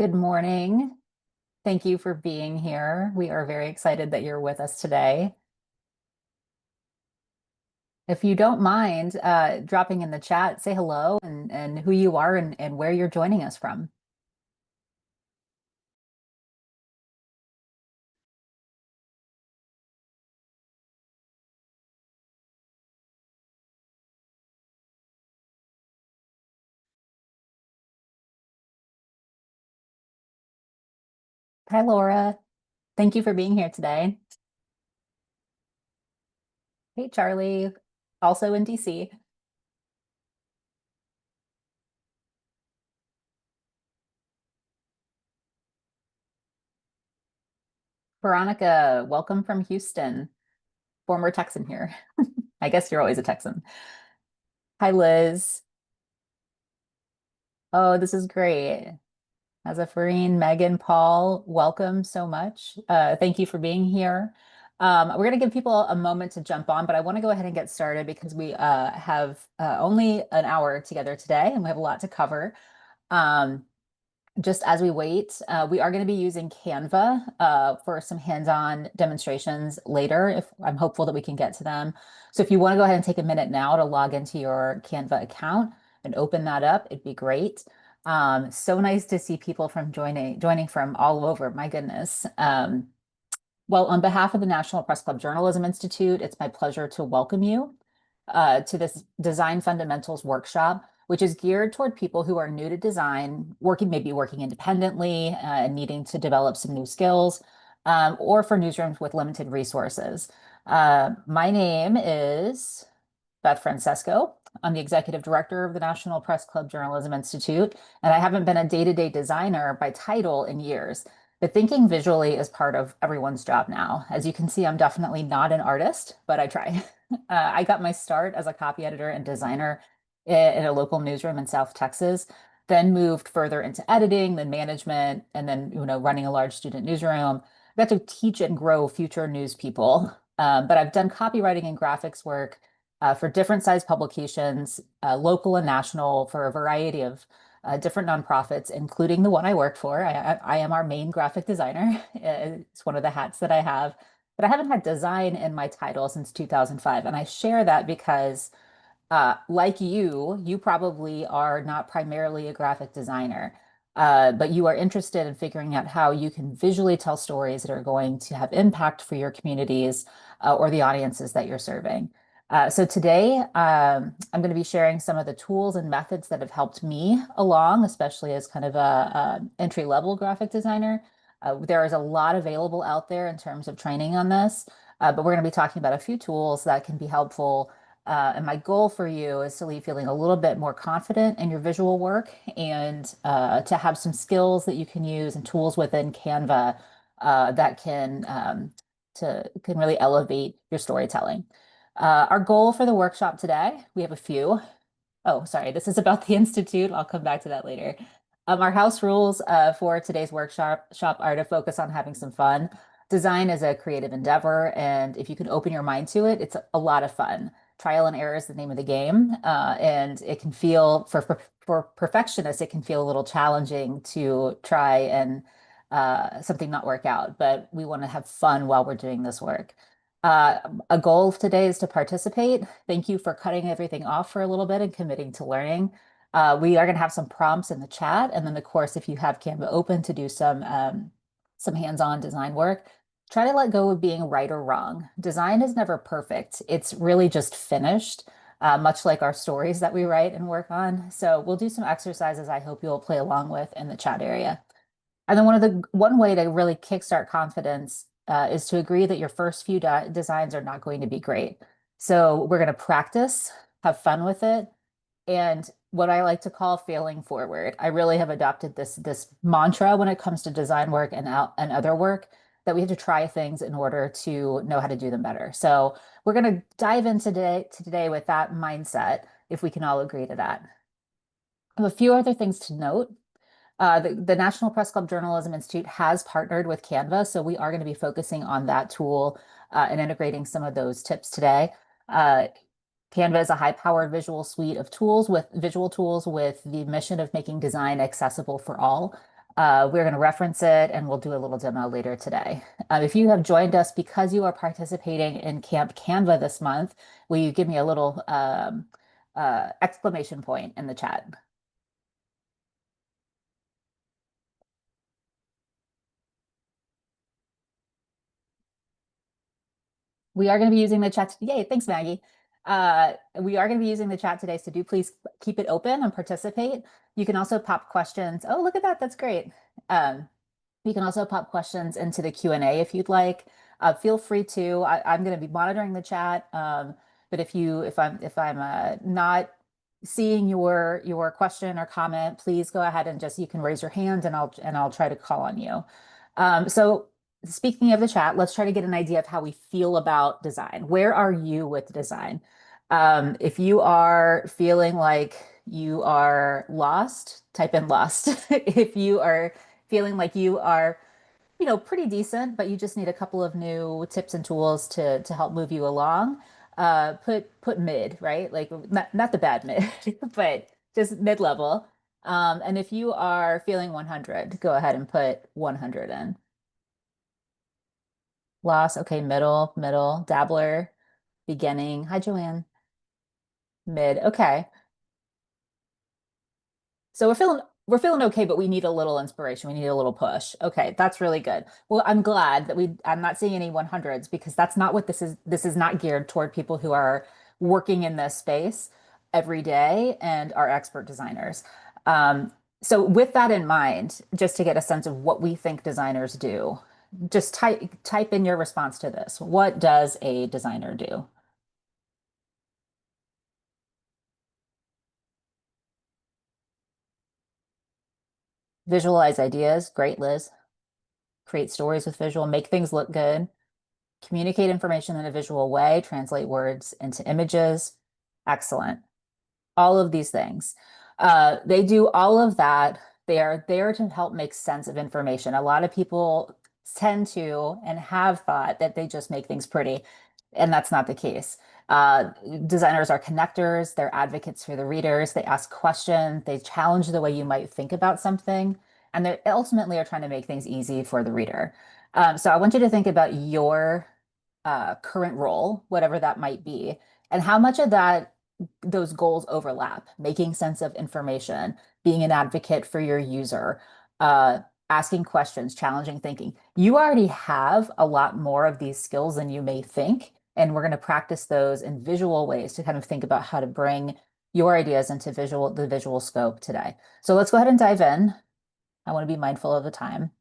Good morning. Thank you for being here. We are very excited that you're with us today. If you don't mind dropping in the chat, say hello and who you are and where you're joining us from. Hi, Laura. Thank you for being here today. Hey, Charlie, also in DC. Veronica, welcome from Houston, former Texan here. I guess you're always a Texan. Hi, Liz. Oh, this is great. Azafarine, Megan, Paul, welcome so much. Thank you for being here. We're going to give people a moment to jump on, but I want to go ahead and get started because we have only an hour together today and we have a lot to cover. Um, just as we wait, we are going to be using Canva for some hands-on demonstrations later. If I'm hopeful that we can get to them. So if you want to go ahead and take a minute now to log into your Canva account and open that up, it'd be great. So nice to see people from joining from all over. My goodness. Well, on behalf of the National Press Club Journalism Institute, it's my pleasure to welcome you to this Design Fundamentals workshop, which is geared toward people who are new to design, maybe working independently and needing to develop some new skills, or for newsrooms with limited resources. My name is Beth Francesco. I'm the executive director of the National Press Club Journalism Institute, and I haven't been a day-to-day designer by title in years. But thinking visually is part of everyone's job now. As you can see, I'm definitely not an artist, but I try. I got my start as a copy editor and designer in a local newsroom in South Texas, then moved further into editing, then management, and then running a large student newsroom. I got to teach and grow future news people. But I've done copywriting and graphics work for different size publications, local and national, for a variety of different nonprofits, including the one I work for. I am our main graphic designer. It's one of the hats that I have, but I haven't had design in my title since 2005. And I share that because like you probably are not primarily a graphic designer, but you are interested in figuring out how you can visually tell stories that are going to have impact for your communities or the audiences that you're serving. So today, I'm going to be sharing some of the tools and methods that have helped me along, especially as kind of a entry-level graphic designer. There is a lot available out there in terms of training on this, but we're going to be talking about a few tools that can be helpful and my goal for you is to leave feeling a little bit more confident in your visual work and to have some skills that you can use and tools within Canva that can really elevate your storytelling. Our goal for the workshop today, we have a few. Oh, sorry, this is about the Institute. I'll come back to that later. Our house rules for today's workshop are to focus on having some fun. Design is a creative endeavor, and if you can open your mind to it, it's a lot of fun. Trial and error is the name of the game, and it can feel for perfectionists, it can feel a little challenging to try and something not work out. But we want to have fun while we're doing this work. Uh, a goal of today is to participate. Thank you for cutting everything off for a little bit and committing to learning. We are going to have some prompts in the chat, and then of course, if you have Canva open to do some hands-on design work, try to let go of being right or wrong. Design is never perfect. It's really just finished, much like our stories that we write and work on. So we'll do some exercises I hope you'll play along with in the chat area. And then one way to really kickstart confidence is to agree that your first few designs are not going to be great. So we're going to practice, have fun with it, and what I like to call failing forward. I really have adopted this mantra when it comes to design work and other work that we have to try things in order to know how to do them better. So we're going to dive in today with that mindset, if we can all agree to that. I have a few other things to note. The National Press Club Journalism Institute has partnered with Canva, so we are going to be focusing on that tool and integrating some of those tips today. Uh, Canva is a high-powered visual suite of visual tools with the mission of making design accessible for all. We're going to reference it and we'll do a little demo later today. If you have joined us because you are participating in Camp Canva this month, will you give me a little exclamation point in the chat? We are going to be using the chat. Yay, thanks, Maggie. We are going to be using the chat today, so do please keep it open and participate. You can also pop questions. Oh, look at that. That's great. Um, You can also pop questions into the Q&A if you'd like. Feel free to. I'm going to be monitoring the chat, but if I'm not seeing your question or comment, please go ahead and just you can raise your hand and I'll try to call on you. So speaking of the chat, let's try to get an idea of how we feel about design. Where are you with design? If you are feeling like you are lost, type in lost. If you are feeling like you are, pretty decent, but you just need a couple of new tips and tools to help move you along. Put mid, right? Like not the bad mid, but just mid-level. And if you are feeling 100, go ahead and put 100 in. Loss, okay, middle, dabbler, beginning. Hi, Joanne. Mid, okay. So we're feeling okay, but we need a little inspiration. We need a little push. Okay, that's really good. Well, I'm glad that I'm not seeing any 100s because that's not what this is. This is not geared toward people who are working in this space every day and are expert designers. Um, so with that in mind, just to get a sense of what we think designers do, just type in your response to this. What does a designer do? Visualize ideas. Great, Liz. Create stories with visual, make things look good. Communicate information in a visual way, translate words into images. Excellent. All of these things. They do all of that. They are there to help make sense of information. A lot of people tend to and have thought that they just make things pretty, and that's not the case. Uh, Designers are connectors, they're advocates for the readers, they ask questions, they challenge the way you might think about something, and they ultimately are trying to make things easy for the reader. So I want you to think about your current role, whatever that might be, and how much of that those goals overlap, making sense of information, being an advocate for your user, uh, asking questions, challenging thinking. You already have a lot more of these skills than you may think. And we're going to practice those in visual ways to kind of think about how to bring your ideas into the visual scope today. So let's go ahead and dive in. I want to be mindful of the time.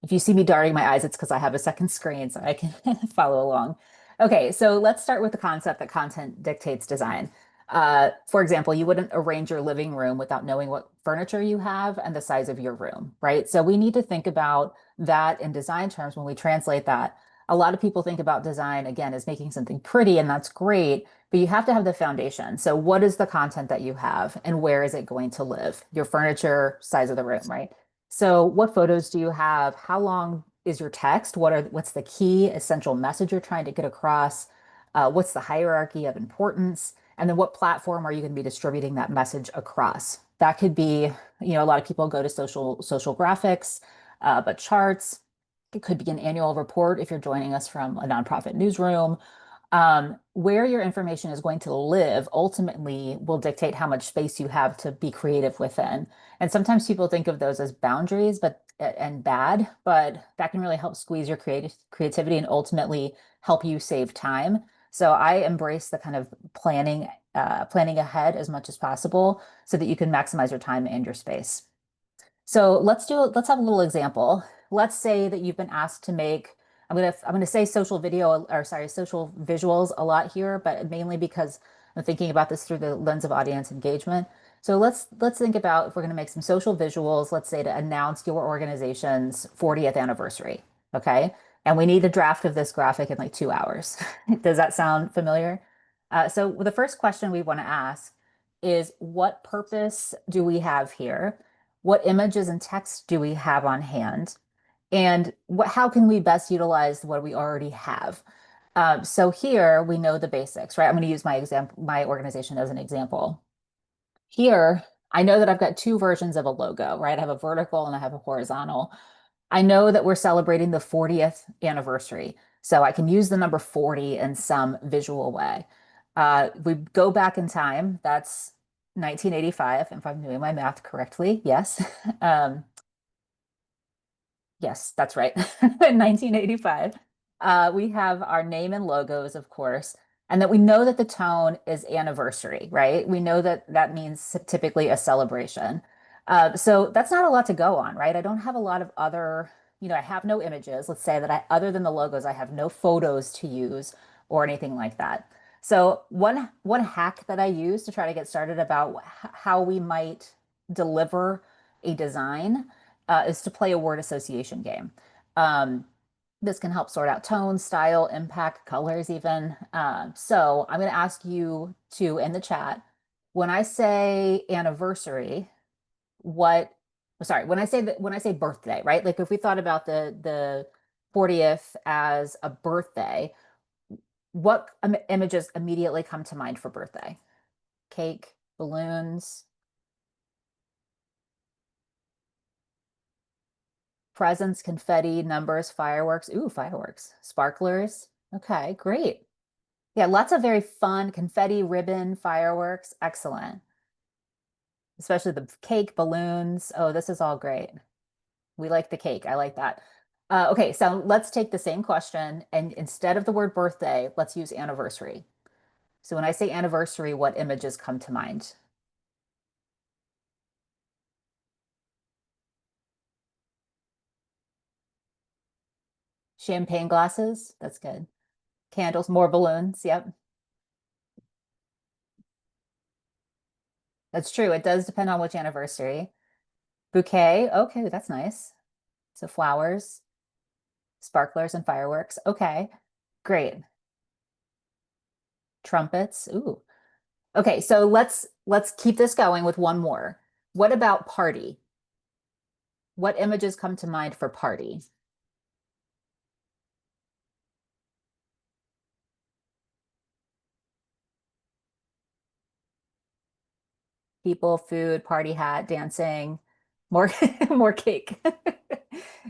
If you see me darting my eyes, it's because I have a second screen so I can follow along. Okay, so let's start with the concept that content dictates design. For example, you wouldn't arrange your living room without knowing what furniture you have and the size of your room, right? So we need to think about that in design terms when we translate that. A lot of people think about design, again, as making something pretty, and that's great, but you have to have the foundation. So what is the content that you have and where is it going to live? Your furniture, size of the room, right? So what photos do you have? How long is your text? What's the key essential message you're trying to get across? What's the hierarchy of importance? And then what platform are you going to be distributing that message across? That could be, a lot of people go to social graphics, but charts. It could be an annual report if you're joining us from a nonprofit newsroom. Where your information is going to live ultimately will dictate how much space you have to be creative within. And sometimes people think of those as boundaries, but and bad, but that can really help squeeze your creativity and ultimately help you save time. So I embrace the kind of planning ahead as much as possible so that you can maximize your time and your space. So let's have a little example. Let's say that you've been asked to make, I'm gonna say social video or sorry, social visuals a lot here, but mainly because I'm thinking about this through the lens of audience engagement. So let's think about if we're gonna make some social visuals, let's say to announce your organization's 40th anniversary. Okay. And we need a draft of this graphic in like 2 hours. Does that sound familiar? So the first question we want to ask is what purpose do we have here? What images and text do we have on hand? And how can we best utilize what we already have? So here we know the basics, right? I'm going to use my organization as an example. Here, I know that I've got two versions of a logo, right? I have a vertical and I have a horizontal. I know that we're celebrating the 40th anniversary, so I can use the number 40 in some visual way. We go back in time, that's 1985, if I'm doing my math correctly. Yes. Um, Yes, that's right. 1985. We have our name and logos, of course, and that we know that the tone is anniversary, right? We know that that means typically a celebration. So that's not a lot to go on, right? I don't have a lot of other, I have no images. Let's say that other than the logos, I have no photos to use or anything like that. So one hack that I use to try to get started about how we might deliver a design is to play a word association game. Um, this can help sort out tone, style, impact, colors, even. So I'm going to ask you to, in the chat, when I say anniversary, what, sorry, when I say birthday, right? Like if we thought about the 40th as a birthday, what images immediately come to mind for birthday? Cake, balloons, presents, confetti, numbers, fireworks. Ooh, fireworks, sparklers. Okay, great. Yeah, lots of very fun confetti, ribbon, fireworks. Excellent. Especially the cake, balloons. Oh, this is all great. We like the cake. I like that. Okay, so let's take the same question and instead of the word birthday, let's use anniversary. So when I say anniversary, what images come to mind? Champagne glasses. That's good. Candles, more balloons. Yep. That's true. It does depend on which anniversary. Bouquet. Okay, that's nice. So flowers, sparklers, and fireworks. Okay, great. Trumpets. Ooh. Okay, so let's keep this going with one more. What about party? What images come to mind for party? People, food, party hat, dancing, more more cake.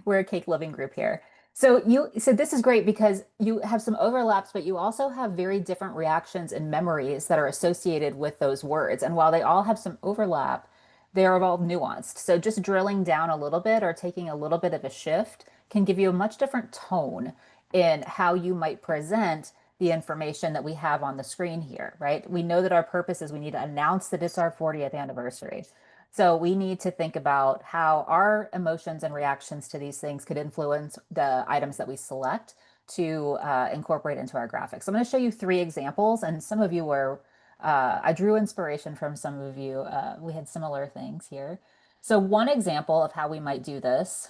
We're a cake loving group here. So this is great because you have some overlaps, but you also have very different reactions and memories that are associated with those words. And while they all have some overlap, they are all nuanced. So just drilling down a little bit or taking a little bit of a shift can give you a much different tone in how you might present the information that we have on the screen here, right? We know that our purpose is we need to announce that it's our 40th anniversary. So we need to think about how our emotions and reactions to these things could influence the items that we select to incorporate into our graphics. So I'm going to show you three examples, and some of you were, I drew inspiration from some of you. We had similar things here. So one example of how we might do this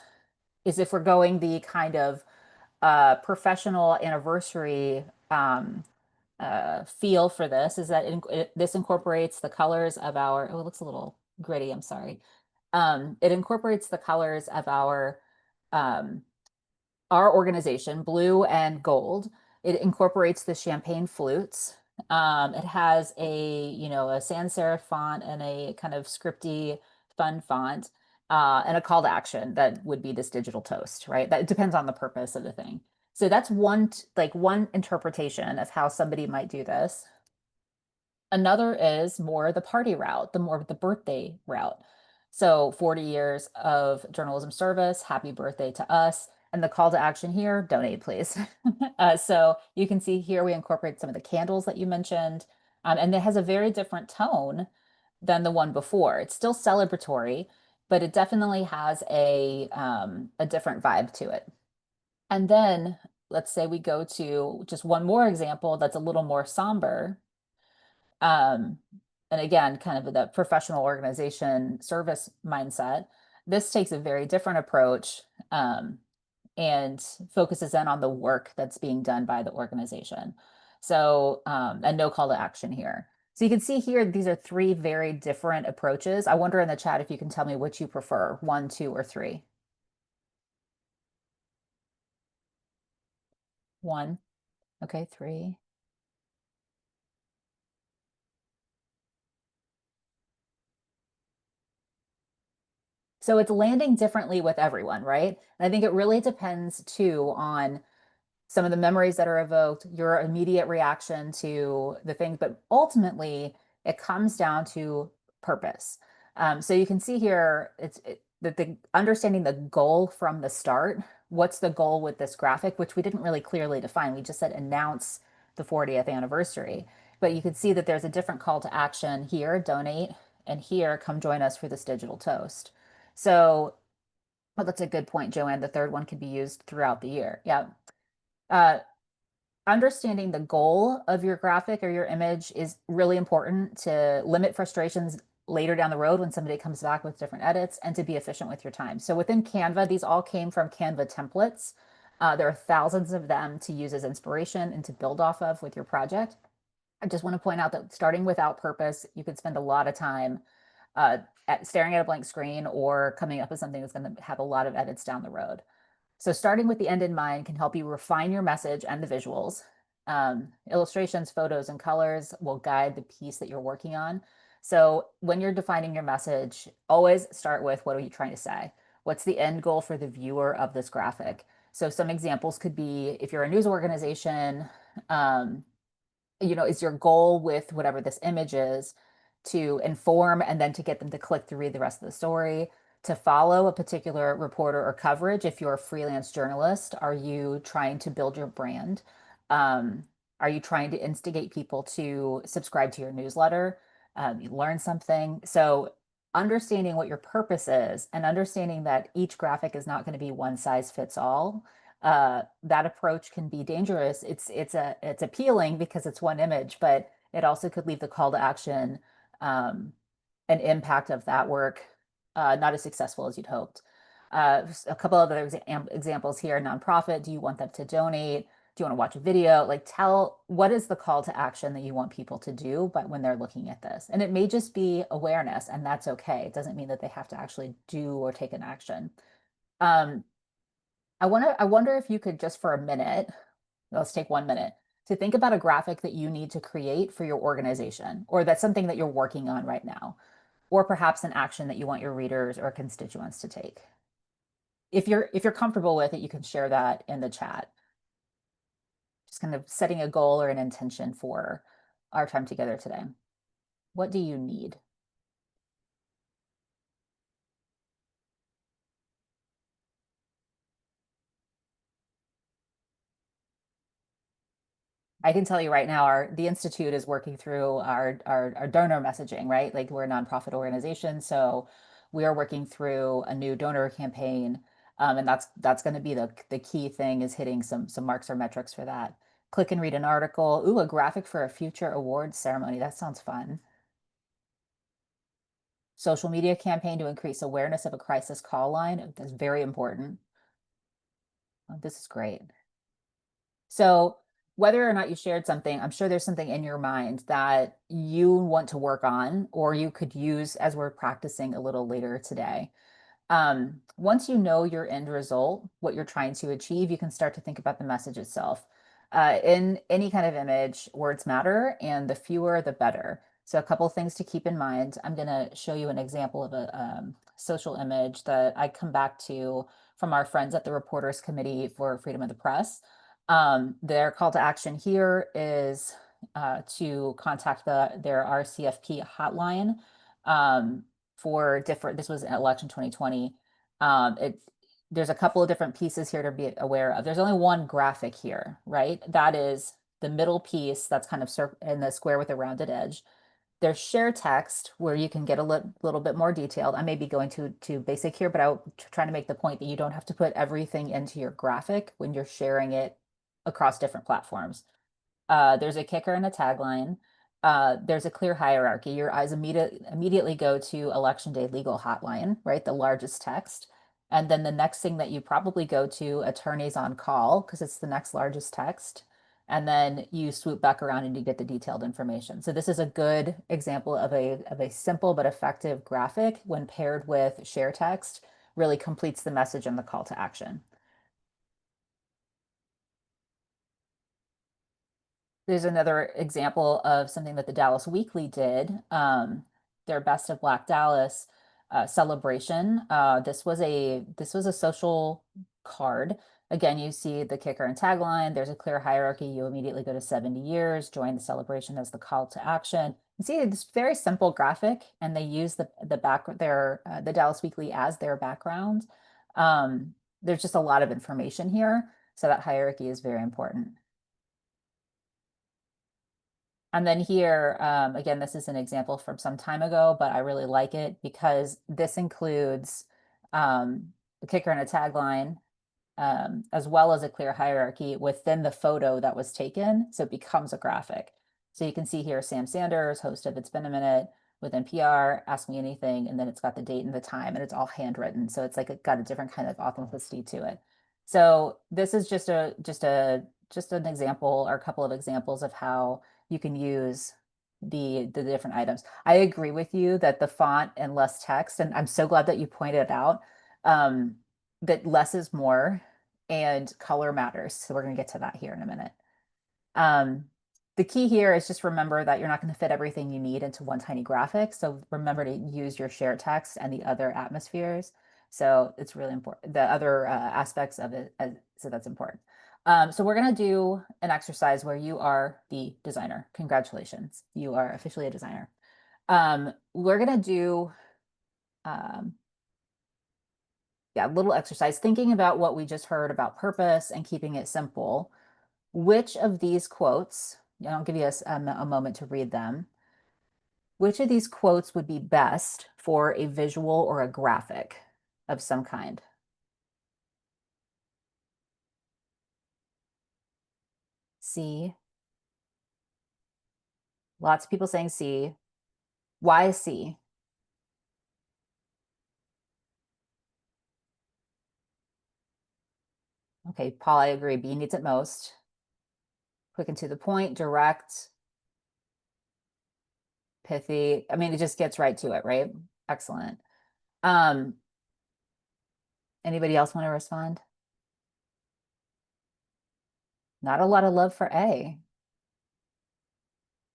is if we're going the kind of professional anniversary feel for this is that this incorporates the colors of our, oh, it looks a little gritty, I'm sorry. It incorporates the colors of um, our organization, blue and gold. It incorporates the champagne flutes. It has a sans serif font and a kind of scripty, fun font, and a call to action that would be this digital toast, right? That depends on the purpose of the thing. So that's one interpretation of how somebody might do this. Another is more the party route, the more the birthday route. So 40 years of journalism service, happy birthday to us. And the call to action here, donate, please. So you can see here we incorporate some of the candles that you mentioned, and it has a very different tone than the one before. It's still celebratory, but it definitely has a different vibe to it. And then let's say we go to just one more example that's a little more somber. Um, and again, kind of the professional organization service mindset. This takes a very different approach and focuses in on the work that's being done by the organization. So, and no call to action here. So you can see here, these are three very different approaches. I wonder in the chat if you can tell me which you prefer, one, two, or three. One. Okay, three. So it's landing differently with everyone, right? And I think it really depends too on some of the memories that are evoked, your immediate reaction to the things, but ultimately it comes down to purpose. So you can see here that the understanding the goal from the start. What's the goal with this graphic, which we didn't really clearly define. We just said announce the 40th anniversary. But you can see that there's a different call to action here, donate, and here, come join us for this digital toast. So, well, that's a good point, Joanne. The third one could be used throughout the year. Yeah. Uh, Understanding the goal of your graphic or your image is really important to limit frustrations later down the road when somebody comes back with different edits and to be efficient with your time. So within Canva, these all came from Canva templates. There are thousands of them to use as inspiration and to build off of with your project. I just want to point out that starting without purpose, you could spend a lot of time staring at a blank screen or coming up with something that's going to have a lot of edits down the road. So starting with the end in mind can help you refine your message and the visuals. Illustrations, photos, and colors will guide the piece that you're working on. So when you're defining your message, always start with what are you trying to say? What's the end goal for the viewer of this graphic? So some examples could be if you're a news organization, um, is your goal with whatever this image is to inform and then to get them to click to read the rest of the story, to follow a particular reporter or coverage? If you're a freelance journalist, are you trying to build your brand? Um, are you trying to instigate people to subscribe to your newsletter? You learn something. So understanding what your purpose is and understanding that each graphic is not going to be one size fits all, that approach can be dangerous. It's appealing because it's one image, but it also could leave the call to action, um, an impact of that work not as successful as you'd hoped. A couple of other examples here: nonprofit. Do you want them to donate? Do you want to watch a video? Like, tell what is the call to action that you want people to do, but when they're looking at this, and it may just be awareness, and that's okay. It doesn't mean that they have to actually do or take an action. Um, I wonder if you could just for a minute, let's take 1 minute to think about a graphic that you need to create for your organization, or that's something that you're working on right now, or perhaps an action that you want your readers or constituents to take. If you're comfortable with it, you can share that in the chat. Just kind of setting a goal or an intention for our time together today. What do you need? I can tell you right now, the Institute is working through our donor messaging, right? Like, we're a nonprofit organization, so we are working through a new donor campaign. And that's going to be the key thing, is hitting some marks or metrics for that. Click and read an article. Ooh, a graphic for a future awards ceremony. That sounds fun. Social media campaign to increase awareness of a crisis call line. That's very important. Oh, this is great. So whether or not you shared something, I'm sure there's something in your mind that you want to work on or you could use as we're practicing a little later today. Once you know your end result, what you're trying to achieve, you can start to think about the message itself. In any kind of image, words matter, and the fewer, the better. So a couple of things to keep in mind. I'm going to show you an example of a social image that I come back to from our friends at the Reporters Committee for Freedom of the Press. Their call to action here is to contact their RCFP hotline for different. This was in election 2020. There's a couple of different pieces here to be aware of. There's only one graphic here, right? That is the middle piece that's kind of in the square with a rounded edge. There's share text where you can get a little bit more detailed. I may be going too basic here, but I'm trying to make the point that you don't have to put everything into your graphic when you're sharing it across different platforms. There's a kicker and a tagline. There's a clear hierarchy. Your eyes immediately go to Election Day Legal Hotline, right? The largest text. And then the next thing that you probably go to, Attorneys on Call, because it's the next largest text. And then you swoop back around and you get the detailed information. So this is a good example of a simple but effective graphic when paired with share text, really completes the message and the call to action. There's another example of something that the Dallas Weekly did, their Best of Black Dallas. celebration. This was a social card. Again, you see the kicker and tagline. There's a clear hierarchy. You immediately go to 70 years, join the celebration as the call to action. You see this very simple graphic, and they use the Dallas Weekly as their background. There's just a lot of information here, so that hierarchy is very important. And then here, again, this is an example from some time ago, but I really like it because this includes the kicker and a tagline, as well as a clear hierarchy within the photo that was taken. So it becomes a graphic. So you can see here, Sam Sanders, host of It's Been a Minute with NPR, Ask Me Anything, and then it's got the date and the time, and it's all handwritten. So it's like it got a different kind of authenticity to it. So this is just an example or a couple of examples of how you can use the different items. I agree with you that the font and less text, and I'm so glad that you pointed out that less is more and color matters. So we're going to get to that here in a minute. Um, the key here is just remember that you're not going to fit everything you need into one tiny graphic. So remember to use your share text and the other atmospheres. So it's really important. The other aspects of it, so that's important. So we're going to do an exercise where you are the designer. Congratulations, you are officially a designer. We're going to do a little exercise thinking about what we just heard about purpose and keeping it simple. Which of these quotes, I'll give you a moment to read them. Which of these quotes would be best for a visual or a graphic of some kind? C. Lots of people saying C. Why C? Okay, Paul, I agree. B needs it most. Quick and to the point, direct, pithy. I mean, it just gets right to it, right? Excellent. Um, Anybody else want to respond? Not a lot of love for A.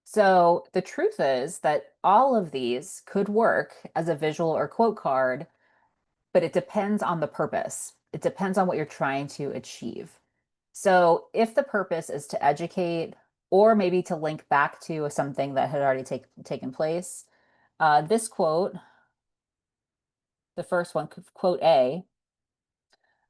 So the truth is that all of these could work as a visual or quote card, but it depends on the purpose. It depends on what you're trying to achieve. So if the purpose is to educate or maybe to link back to something that had already taken place, this quote, the first one, quote A,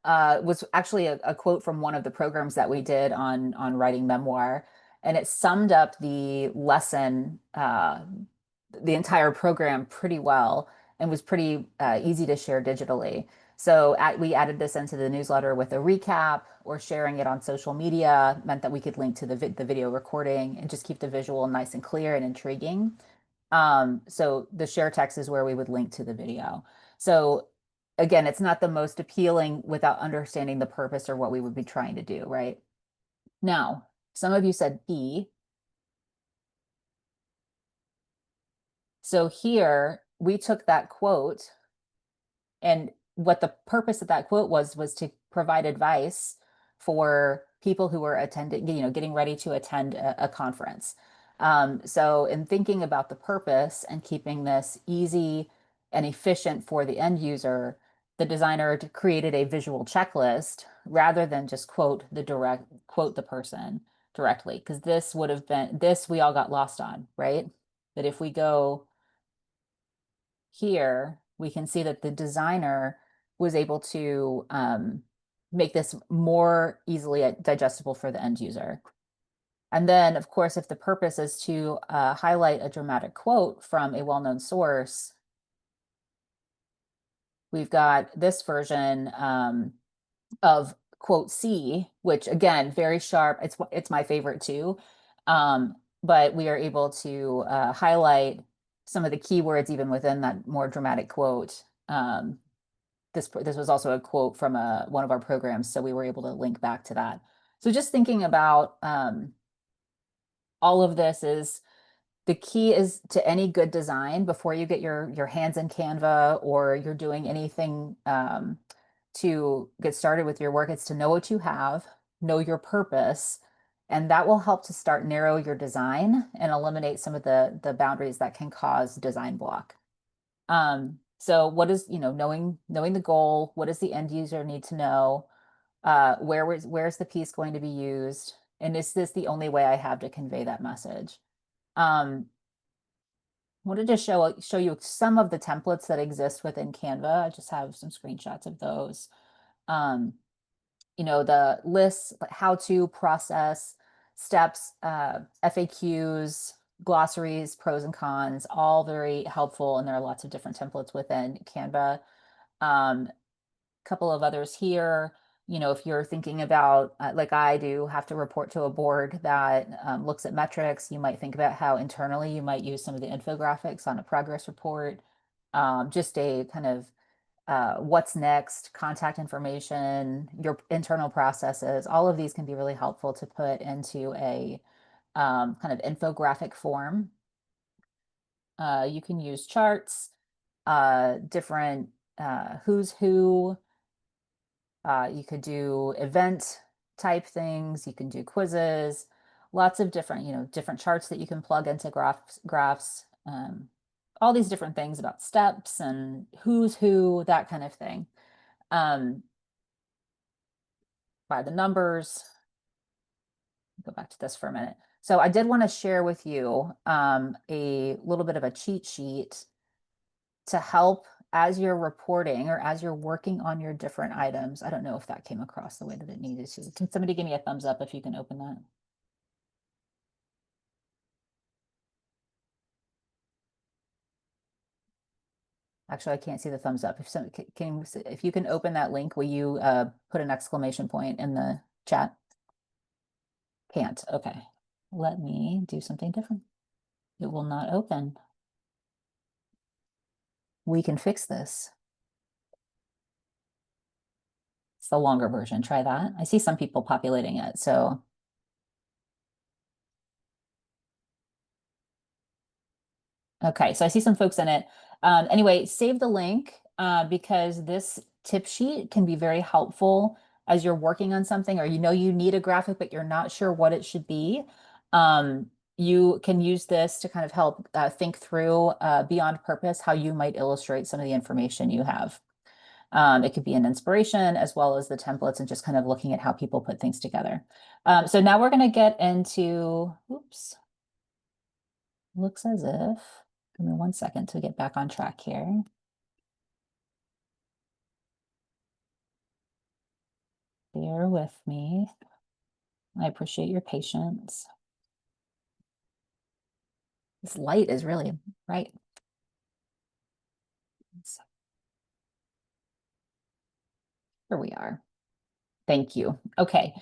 was actually a quote from one of the programs that we did on writing memoir, and it summed up the lesson, the entire program pretty well, and was pretty easy to share digitally. So we added this into the newsletter with a recap, or sharing it on social media meant that we could link to the video recording and just keep the visual nice and clear and intriguing. So the share text is where we would link to the video. So again, it's not the most appealing without understanding the purpose or what we would be trying to do, right? Now, some of you said B. So here we took that quote, and what the purpose of that quote was to provide advice for people who were attending, getting ready to attend a conference. So in thinking about the purpose and keeping this easy and efficient for the end user, the designer created a visual checklist rather than just quote the person directly, because this would have been this we all got lost on, right? That if we go here, we can see that the designer was able to make this more easily digestible for the end user. And then, of course, if the purpose is to highlight a dramatic quote from a well-known source, we've got this version of quote C, which again, very sharp. It's my favorite too. But we are able to highlight some of the keywords even within that more dramatic quote. This was also a quote from one of our programs, so we were able to link back to that. So just thinking about all of this is the key is to any good design before you get your hands in Canva or you're doing anything to get started with your work. It's to know what you have, know your purpose, and that will help to start narrow your design and eliminate some of the boundaries that can cause design block. So what is, knowing the goal, what does the end user need to know? Where's the piece going to be used? And is this the only way I have to convey that message? Um, wanted to show you some of the templates that exist within Canva. I just have some screenshots of those. Um, the lists, how to process, steps, FAQs, glossaries, pros and cons, all very helpful. And there are lots of different templates within Canva. Couple of others here. If you're thinking about, like I do, have to report to a board that looks at metrics, you might think about how internally you might use some of the infographics on a progress report. Just a kind of what's next, contact information, your internal processes, all of these can be really helpful to put into a kind of infographic form. You can use charts, different who's who. You could do event type things. You can do quizzes, lots of different, different charts that you can plug into graphs, all these different things about steps and who's who, that kind of thing. Um, by the numbers. Go back to this for a minute. So I did want to share with you a little bit of a cheat sheet to help as you're reporting or as you're working on your different items. I don't know if that came across the way that it needed to. Can somebody give me a thumbs up if you can open that? Actually, I can't see the thumbs up. If you can open that link, will you put an exclamation point in the chat? Can't. Okay. Let me do something different. It will not open. We can fix this. It's the longer version. Try that. I see some people populating it. So okay, so I see some folks in it. Anyway, save the link because this tip sheet can be very helpful as you're working on something or you need a graphic, but you're not sure what it should be. You can use this to kind of help think through beyond purpose how you might illustrate some of the information you have. It could be an inspiration as well as the templates and just kind of looking at how people put things together. So now we're going to get into, oops, looks as if, give me 1 second to get back on track here. Bear with me. I appreciate your patience. This light is really bright. Here we are. Thank you. Okay.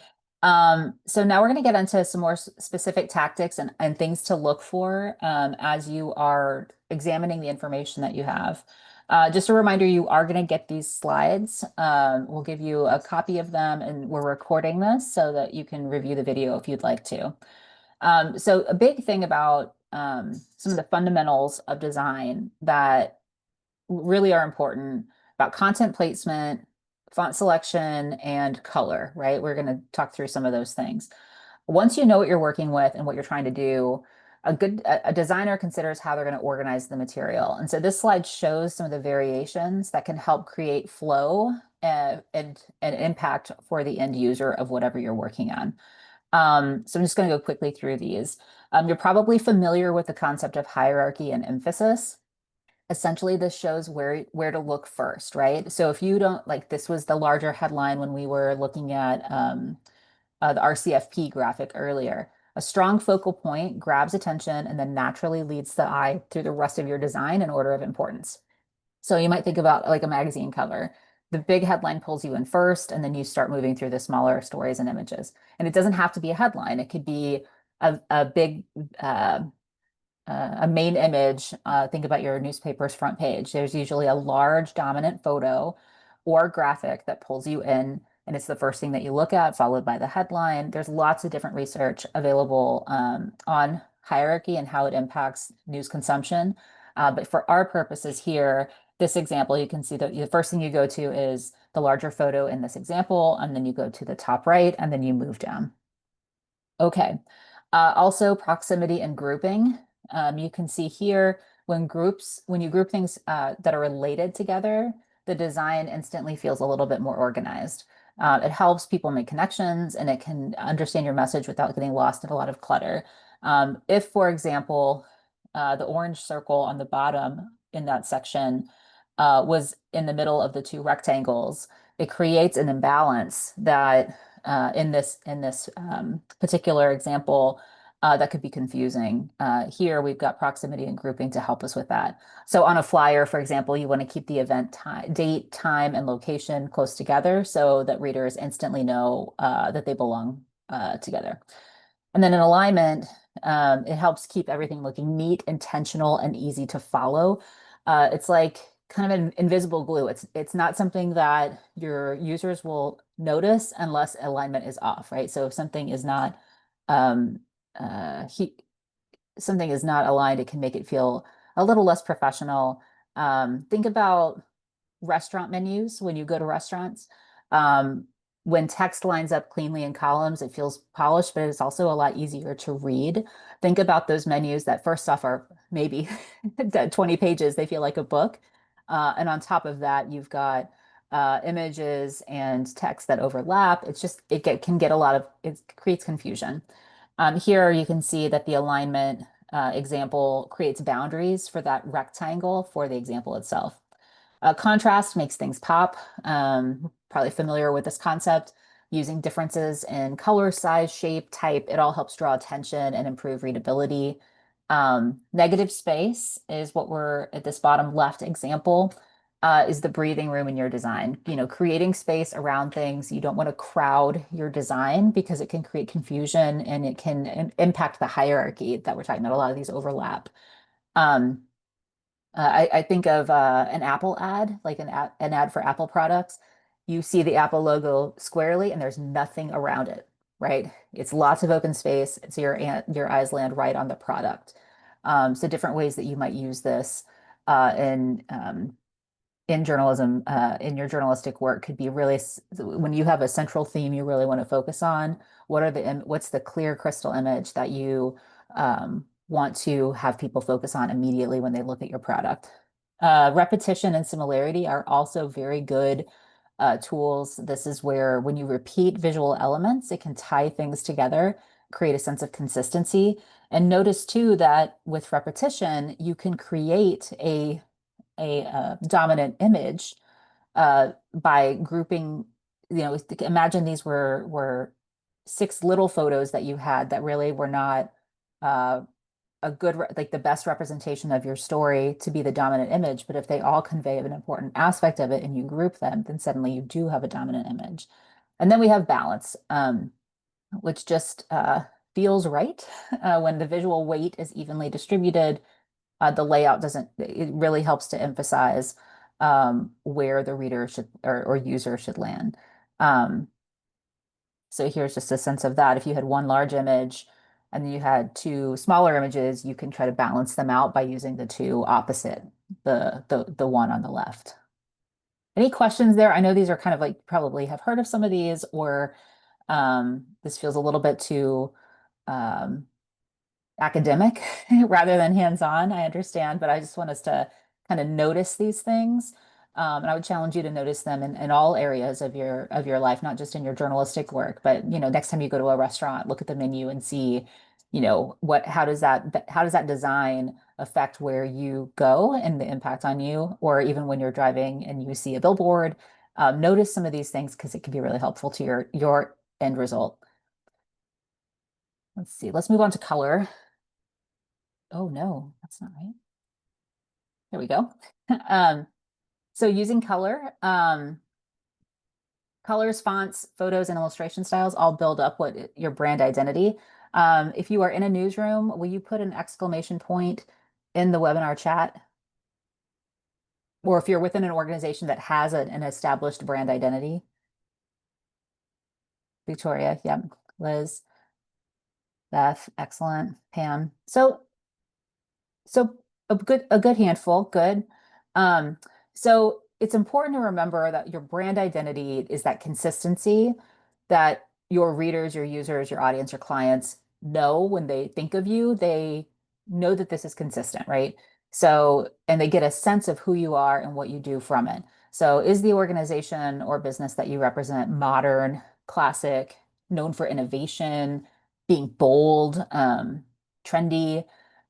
So now we're going to get into some more specific tactics and things to look for as you are examining the information that you have. Just a reminder, you are going to get these slides. We'll give you a copy of them and we're recording this so that you can review the video if you'd like to. So a big thing about some of the fundamentals of design that really are important about content placement, font selection, and color, right? We're going to talk through some of those things. Once you know what you're working with and what you're trying to do, a designer considers how they're going to organize the material. And so this slide shows some of the variations that can help create flow and impact for the end user of whatever you're working on. So I'm just going to go quickly through these. You're probably familiar with the concept of hierarchy and emphasis. Essentially, this shows where to look first, right? So if you don't like, this was the larger headline when we were looking at the RCFP graphic earlier. A strong focal point grabs attention and then naturally leads the eye through the rest of your design in order of importance. So you might think about like a magazine cover. The big headline pulls you in first, and then you start moving through the smaller stories and images. And it doesn't have to be a headline. It could be a big a main image. Think about your newspaper's front page. There's usually a large dominant photo or graphic that pulls you in, and it's the first thing that you look at, followed by the headline. There's lots of different research available on hierarchy and how it impacts news consumption. But for our purposes here, this example, you can see that the first thing you go to is the larger photo in this example, and then you go to the top right, and then you move down. Okay. Also, proximity and grouping. You can see here when you group things that are related together, the design instantly feels a little bit more organized. It helps people make connections and it can understand your message without getting lost in a lot of clutter. If, for example, the orange circle on the bottom in that section was in the middle of the two rectangles, it creates an imbalance that in this particular example that could be confusing. Here we've got proximity and grouping to help us with that. So on a flyer, for example, you want to keep the event date, time, and location close together so that readers instantly know that they belong together. And then in alignment, it helps keep everything looking neat, intentional, and easy to follow. It's like kind of an invisible glue. It's not something that your users will notice unless alignment is off, right? So if um, he, something is not aligned, it can make it feel a little less professional. Think about restaurant menus when you go to restaurants. Um, when text lines up cleanly in columns, it feels polished, but it's also a lot easier to read. Think about those menus that first off are maybe 20 pages, they feel like a book. And on top of that, you've got images and text that overlap. Can get a lot of, it creates confusion. Here you can see that the alignment example creates boundaries for that rectangle for the example itself. Contrast makes things pop. Probably familiar with this concept. Using differences in color, size, shape, type, it all helps draw attention and improve readability. Negative space is what we're at this bottom left example, is the breathing room in your design. You know, creating space around things. You don't want to crowd your design because it can create confusion and it can impact the hierarchy that we're talking about. A lot of these overlap. Um, I think of an Apple ad, like an ad for Apple products. You see the Apple logo squarely, and there's nothing around it, right? It's lots of open space. So your eyes land right on the product. So different ways that you might use this in journalism, in your journalistic work could be really when you have a central theme you really want to focus on. What's the clear crystal image that you want to have people focus on immediately when they look at your product? Repetition and similarity are also very good tools. This is where when you repeat visual elements, it can tie things together, create a sense of consistency. And notice too that with repetition, you can create a dominant image by grouping, imagine these were six little photos that you had that really were not uh, like the best representation of your story to be the dominant image. But if they all convey an important aspect of it and you group them, then suddenly you do have a dominant image. And then we have balance, which just feels right when the visual weight is evenly distributed. The layout doesn't, it really helps to emphasize where the reader should or user should land. Um, so here's just a sense of that. If you had one large image and then you had two smaller images, you can try to balance them out by using the two opposite, the one on the left. Any questions there? I know these are kind of like probably have heard of some of these, or this feels a little bit too um, academic rather than hands-on. I understand, but I just want us to kind of notice these things. And I would challenge you to notice them in all areas of your life, not just in your journalistic work, but next time you go to a restaurant, look at the menu and see, how does that design affect where you go and the impact on you, or even when you're driving and you see a billboard, notice some of these things because it can be really helpful to your end result. Let's see, let's move on to color. Oh no, that's not right. There we go. Um, so using color, colors, fonts, photos, and illustration styles all build up your brand identity. If you are in a newsroom, will you put an exclamation point in the webinar chat? Or if you're within an organization that has an established brand identity? Victoria, yeah. Liz, Beth, excellent. Pam. So a good handful, good. Um, so it's important to remember that your brand identity is that consistency that your readers, your users, your audience, your clients know when they think of you, they know that this is consistent, right? So, and they get a sense of who you are and what you do from it. So, is the organization or business that you represent modern, classic, known for innovation, being bold, trendy?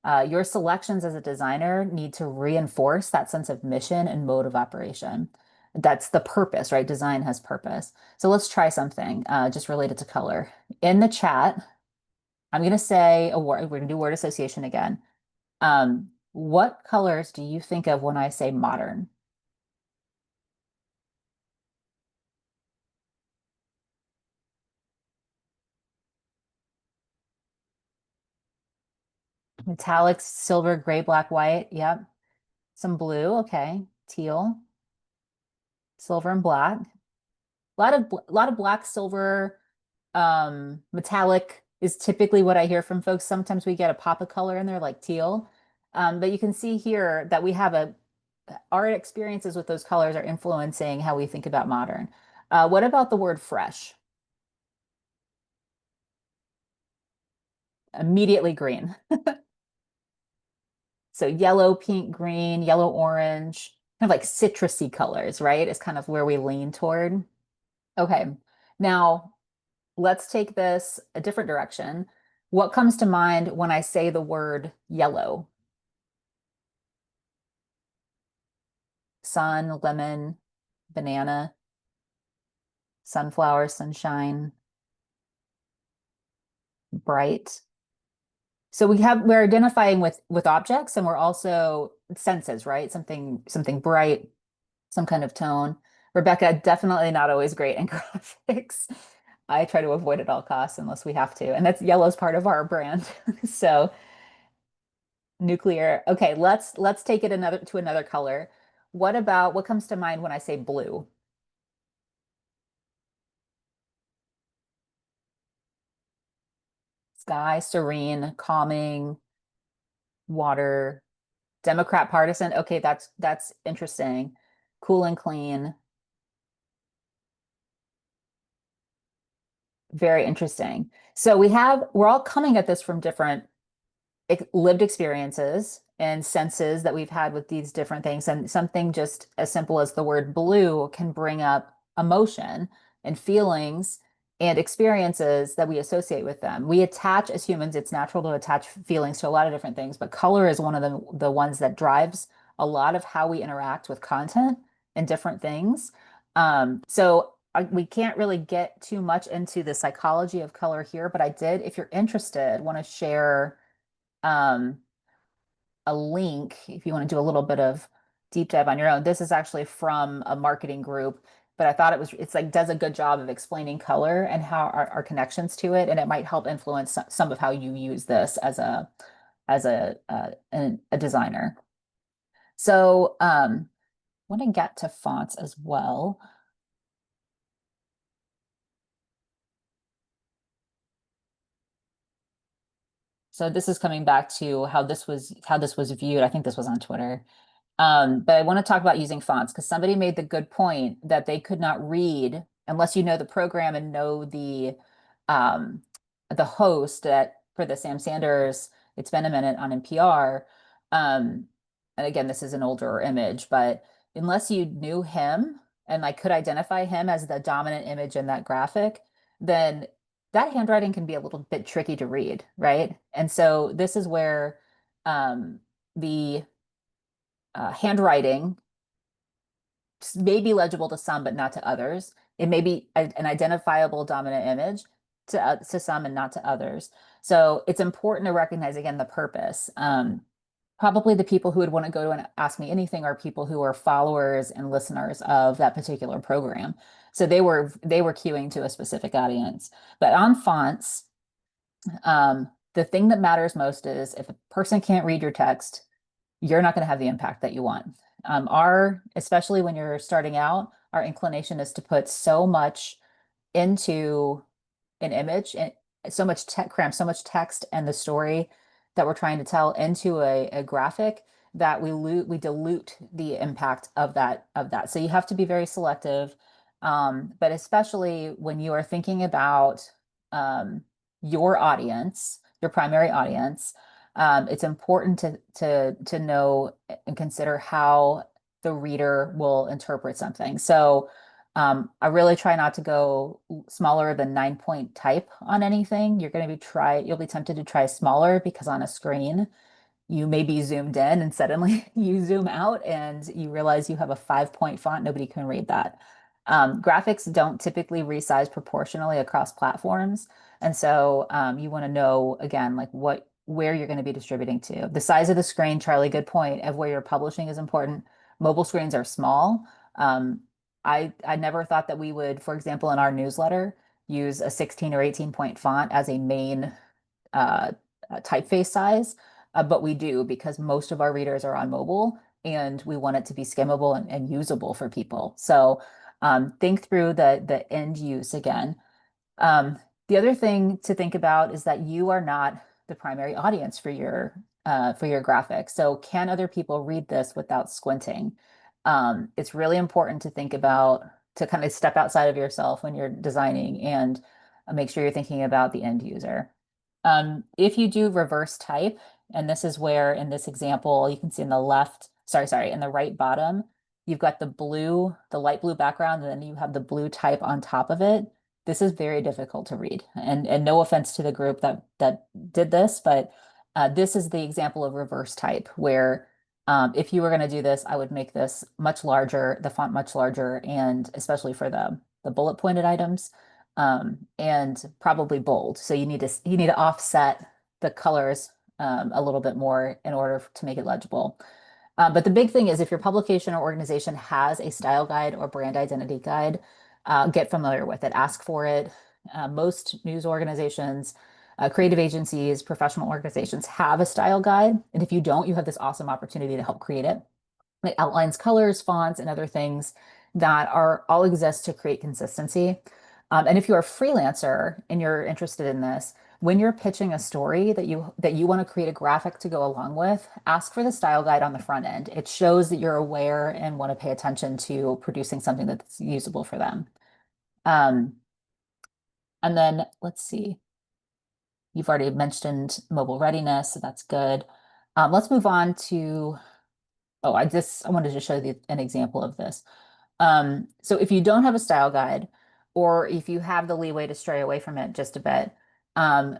Your selections as a designer need to reinforce that sense of mission and mode of operation. That's the purpose, right? Design has purpose. So let's try something just related to color. In the chat, I'm going to say a word. We're going to do word association again. What colors do you think of when I say modern? Metallics, silver, gray, black, white. Yep. Some blue. Okay. Teal, silver, and black. A lot of black, silver, metallic is typically what I hear from folks. Sometimes we get a pop of color in there like teal. But you can see here that we have our experiences with those colors are influencing how we think about modern. What about the word fresh? Immediately green. So yellow, pink, green, yellow, orange, kind of like citrusy colors, right? Is kind of where we lean toward. Okay. Now let's take this a different direction. What comes to mind when I say the word yellow? Sun, lemon, banana, sunflower, sunshine, bright. So we're identifying with objects and we're also senses, right? Something bright, some kind of tone. Rebecca, definitely not always great in graphics. I try to avoid at all costs unless we have to. And that's yellow's part of our brand. So nuclear. Okay, let's take it another color. What comes to mind when I say blue? Sky, serene, calming, water, Democrat partisan. Okay, that's interesting. Cool and clean. Very interesting. So we're all coming at this from different lived experiences and senses that we've had with these different things. And something just as simple as the word blue can bring up emotion and feelings and experiences that we associate with them. We attach as humans, it's natural to attach feelings to a lot of different things, but color is one of the ones that drives a lot of how we interact with content and different things. We can't really get too much into the psychology of color here, but I did, if you're interested, want to share um, a link if you want to do a little bit of deep dive on your own. This is actually from a marketing group, but I thought it's like does a good job of explaining color and how our connections to it, and it might help influence some of how you use this as a designer. So want to get to fonts as well. So this is coming back to how this was viewed. I think this was on Twitter. But I want to talk about using fonts because somebody made the good point that they could not read unless you know the program and know um, the host that for the Sam Sanders It's Been a Minute on NPR. Um, and again, this is an older image, but unless you knew him and like could identify him as the dominant image in that graphic, then that handwriting can be a little bit tricky to read, right? And so this is where the handwriting may be legible to some, but not to others. It may be an identifiable dominant image to some and not to others. So it's important to recognize again the purpose. Probably the people who would want to go to and ask me anything are people who are followers and listeners of that particular program. So they were queuing to a specific audience. But on fonts, the thing that matters most is if a person can't read your text, you're not going to have the impact that you want. Especially when you're starting out, our inclination is to put so much into an image and cram so much text and the story that we're trying to tell into a graphic that we dilute the impact of that. So you have to be very selective, but especially when you are thinking about um, your audience, your primary audience. It's important to know and consider how the reader will interpret something. So I really try not to go smaller than 9 point type on anything. You'll be tempted to try smaller because on a screen you may be zoomed in and suddenly you zoom out and you realize you have a 5 point font. Nobody can read that. Graphics don't typically resize proportionally across platforms. And so you want to know, again, like where you're going to be distributing to. The size of the screen, Charlie, good point, of where you're publishing is important. Mobile screens are small. Um, I never thought that we would, for example, in our newsletter, use a 16 or 18 point font as a main uh, typeface size, but we do because most of our readers are on mobile and we want it to be skimmable and usable for people. So think through the end use again. Um, the other thing to think about is that you are not the primary audience for your graphics. So can other people read this without squinting? It's really important to think about to kind of step outside of yourself when you're designing and make sure you're thinking about the end user. If you do reverse type, and this is where in this example, you can see in the left, sorry, in the right bottom, you've got the light blue background, and then you have the blue type on top of it. This is very difficult to read. And no offense to the group that did this, but this is the example of reverse type where if you were going to do this, I would make this much larger, the font much larger, and especially for the bullet pointed items and probably bold. So you need to offset the colors a little bit more in order to make it legible. But the big thing is if your publication or organization has a style guide or brand identity guide, get familiar with it, ask for it. Most news organizations, creative agencies, professional organizations have a style guide. And if you don't, you have this awesome opportunity to help create it. It outlines colors, fonts, and other things that are all exist to create consistency. And if you're a freelancer and you're interested in this, when you're pitching a story that you want to create a graphic to go along with, ask for the style guide on the front end. It shows that you're aware and want to pay attention to producing something that's usable for them. Um, and then let's see, you've already mentioned mobile readiness, so that's good. Let's move on to, oh, I wanted to show you an example of this. So if you don't have a style guide, or if you have the leeway to stray away from it just a bit, um,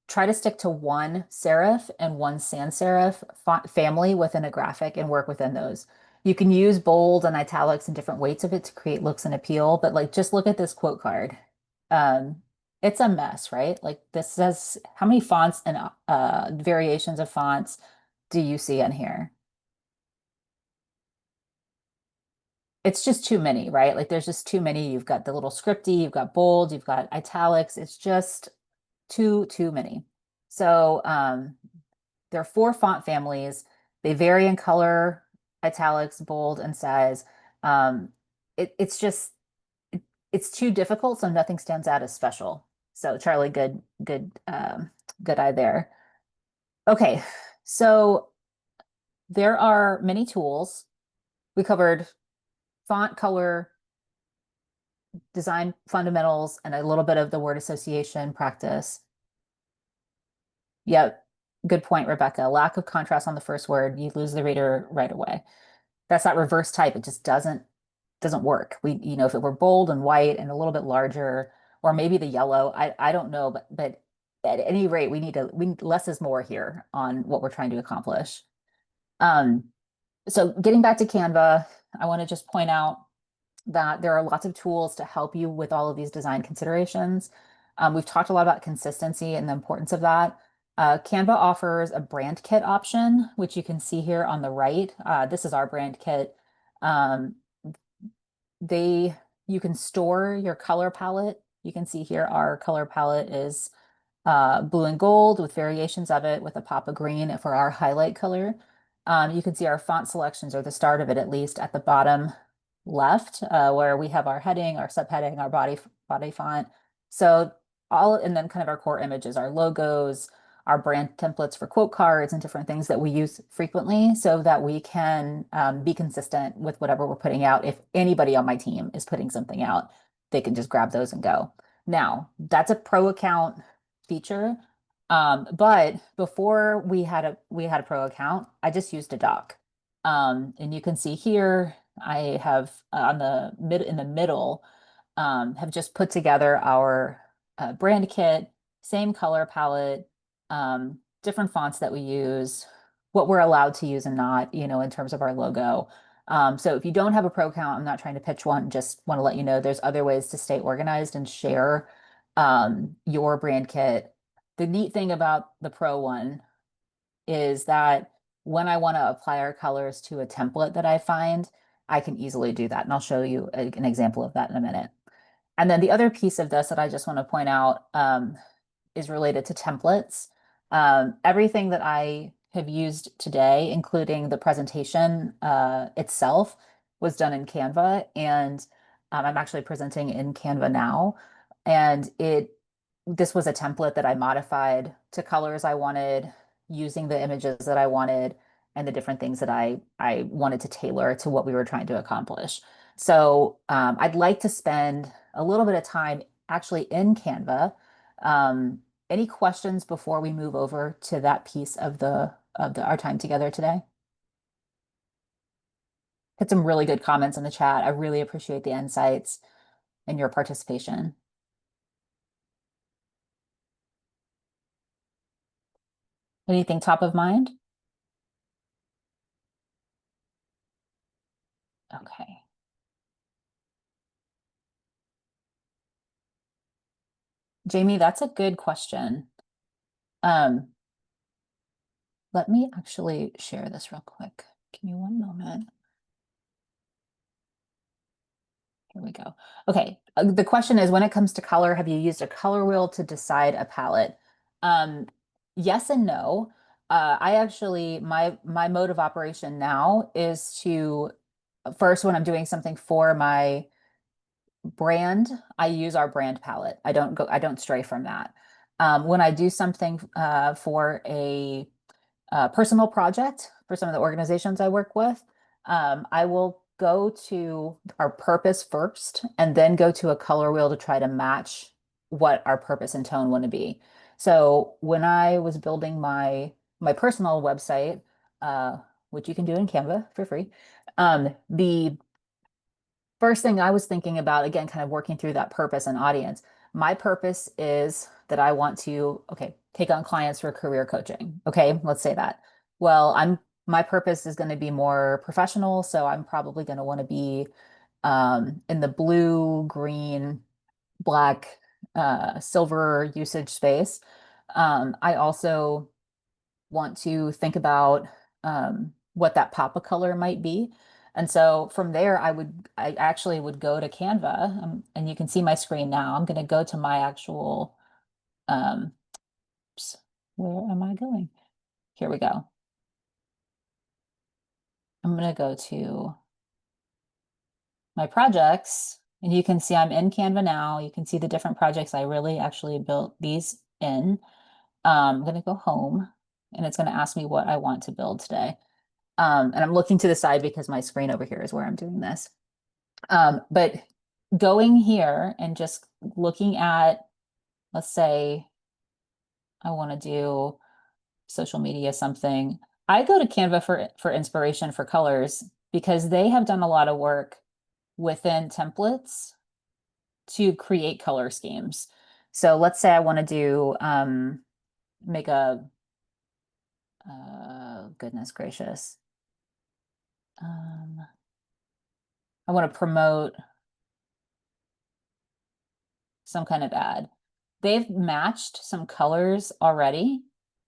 try to stick to one serif and one sans serif family within a graphic and work within those. You can use bold and italics and different weights of it to create looks and appeal, but like just look at this quote card. Um, it's a mess, right? Like this says, how many fonts and variations of fonts do you see in here? It's just too many, right? Like there's just too many. You've got the little scripty, you've got bold, you've got italics. It's just too many. So there are four font families. They vary in color, italics, bold, and size. Um, it's just it's too difficult, so nothing stands out as special. So Charlie, good eye there. Okay, so there are many tools. We covered font color, design fundamentals, and a little bit of the word association practice. Yep, good point, Rebecca. Lack of contrast on the first word, you lose the reader right away. That's that reverse type. It just doesn't work. If it were bold and white and a little bit larger, or maybe the yellow, I don't know, but at any rate, we need less is more here on what we're trying to accomplish. Um, so getting back to Canva, I want to just point out that there are lots of tools to help you with all of these design considerations. We've talked a lot about consistency and the importance of that. Canva offers a brand kit option, which you can see here on the right. This is our brand kit. Um, they You can store your color palette. You can see here our color palette is blue and gold with variations of it with a pop of green for our highlight color. You can see our font selections, or the start of it at least, at the bottom left, where we have our heading, our subheading, our body font. So and then kind of our core images, our logos, our brand templates for quote cards and different things that we use frequently so that we can be consistent with whatever we're putting out. If anybody on my team is putting something out, they can just grab those and go. Now, that's a pro account feature. But before we had a pro account, I just used a doc. And you can see here, I have on the mid in the middle, have just put together our brand kit, same color palette, different fonts that we use, what we're allowed to use and not, in terms of our logo. So if you don't have a pro account, I'm not trying to pitch one, just want to let you know there's other ways to stay organized and share your brand kit. The neat thing about the pro one is that when I want to apply our colors to a template that I find, I can easily do that. And I'll show you an example of that in a minute. And then the other piece of this that I just want to point out is related to templates. Everything that I have used today, including the presentation itself, was done in Canva. And I'm actually presenting in Canva now. And this was a template that I modified to colors I wanted, using the images that I wanted, and the different things that I wanted to tailor to what we were trying to accomplish. So I'd like to spend a little bit of time actually in Canva. Any questions before we move over to that piece of the our time together today? Had some really good comments in the chat. I really appreciate the insights and your participation. Anything top of mind? Okay. Jamie, that's a good question. Um, Let me actually share this real quick. Give me one moment. Here we go. Okay. The question is, when it comes to color, have you used a color wheel to decide a palette? Um, yes and no. I actually, my mode of operation now is to first, when I'm doing something for my brand, I use our brand palette. I don't stray from that. When I do something for a personal project for some of the organizations I work with, I will go to our purpose first and then go to a color wheel to try to match what our purpose and tone want to be. So when I was building my personal website, uh, which you can do in Canva for free, the first thing I was thinking about, again, kind of working through that purpose and audience. My purpose is that I want to, okay, take on clients for career coaching. Okay, let's say that. Well, my purpose is going to be more professional, so I'm probably going to want to be in the blue, green, black, silver usage space. I also want to think about what that pop of color might be. And so from there, I actually would go to Canva, and you can see my screen now. I'm going to go to my actual, um, oops, where am I going? Here we go. I'm going to go to my projects, and you can see I'm in Canva now. You can see the different projects I really actually built these in. I'm going to go home, and it's going to ask me what I want to build today. And I'm looking to the side because my screen over here is where I'm doing this. But going here and just looking at, let's say I want to do social media something. I go to Canva for inspiration for colors because they have done a lot of work within templates to create color schemes. So let's say I want to do make a goodness gracious. I want to promote some kind of ad. They've matched some colors already.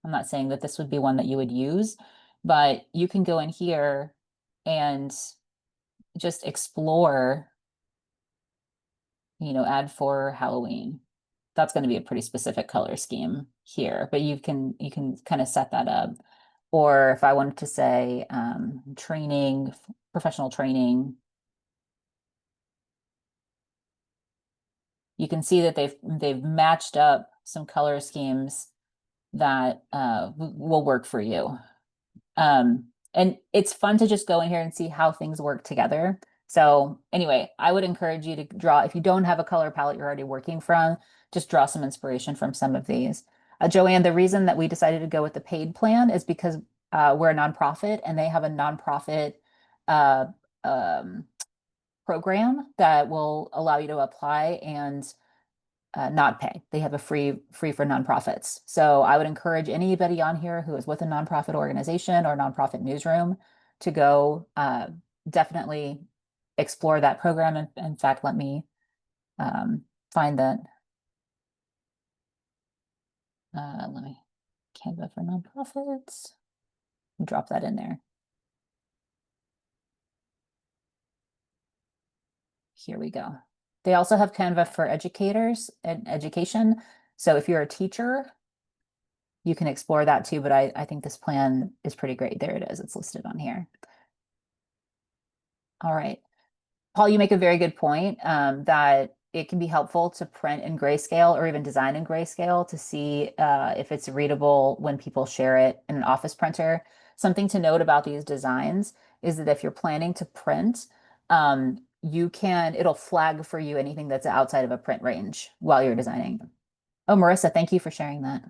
I'm not saying that this would be one that you would use, but you can go in here and just explore, ad for Halloween. That's going to be a pretty specific color scheme here, but you can kind of set that up. Or if I wanted to say training, professional training, you can see that they've matched up some color schemes that will work for you. And it's fun to just go in here and see how things work together. So anyway, I would encourage you to draw, if you don't have a color palette you're already working from, just draw some inspiration from some of these. Joanne, the reason that we decided to go with the paid plan is because we're a nonprofit and they have a nonprofit uh, um, program that will allow you to apply and not pay. They have a free for nonprofits. So I would encourage anybody on here who is with a nonprofit organization or nonprofit newsroom to go definitely explore that program. In fact, let me find that. Let me Canva for nonprofits. Drop that in there. Here we go. They also have Canva for educators and education. So if you're a teacher, you can explore that too. But I think this plan is pretty great. There it is. It's listed on here. All right. Paul, you make a very good point that it can be helpful to print in grayscale or even design in grayscale to see if it's readable when people share it in an office printer. Something to note about these designs is that if you're planning to print, it'll flag for you anything that's outside of a print range while you're designing. Oh, Marissa, thank you for sharing that.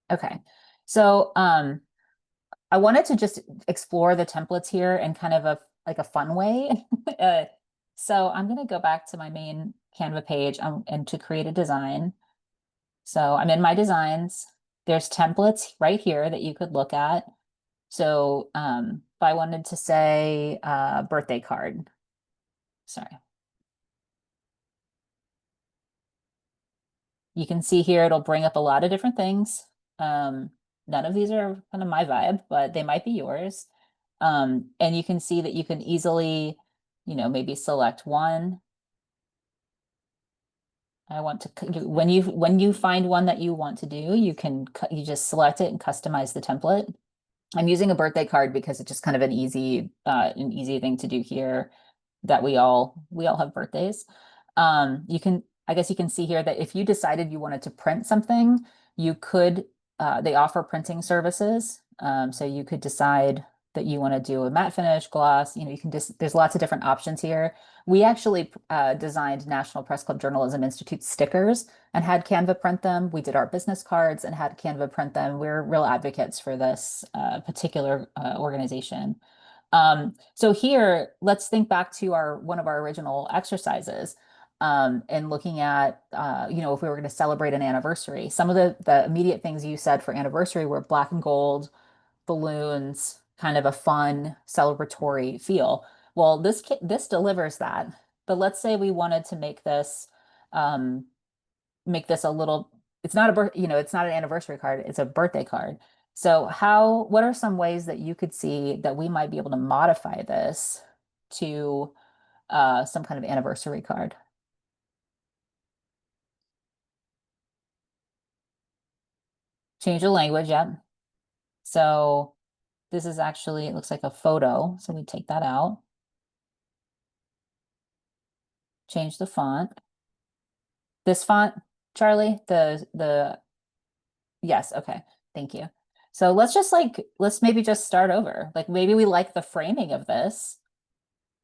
Okay. So, I wanted to just explore the templates here in kind of a like a fun way. Uh, so I'm going to go back to my main Canva page and to create a design. So I'm in my designs. There's templates right here that you could look at. So if I wanted to say birthday card, sorry, you can see here it'll bring up a lot of different things. Um, None of these are kind of my vibe, but they might be yours. And you can see that you can easily, maybe select one. I want to when you find one that you want to do, you just select it and customize the template. I'm using a birthday card because it's just kind of an easy thing to do here that we all have birthdays. I guess you can see here that if you decided you wanted to print something, you could they offer printing services. So you could decide that you want to do a matte finish, gloss, you can just there's lots of different options here. We actually designed National Press Club Journalism Institute stickers and had Canva print them. We did our business cards and had Canva print them. We're real advocates for this particular organization. So here, let's think back to our one of our original exercises and looking at, if we were going to celebrate an anniversary. Some of the immediate things you said for anniversary were black and gold, balloons, kind of a fun celebratory feel. Well, this delivers that. But let's say we wanted to um, make this a little, it's not it's not an anniversary card, it's a birthday card. So what are some ways that you could see that we might be able to modify this to some kind of anniversary card? Change the language, yep. So this is actually, it looks like a photo. So we take that out, change the font. This font, Charlie, yes, okay, thank you. So let's maybe just start over. Like maybe we like the framing of this,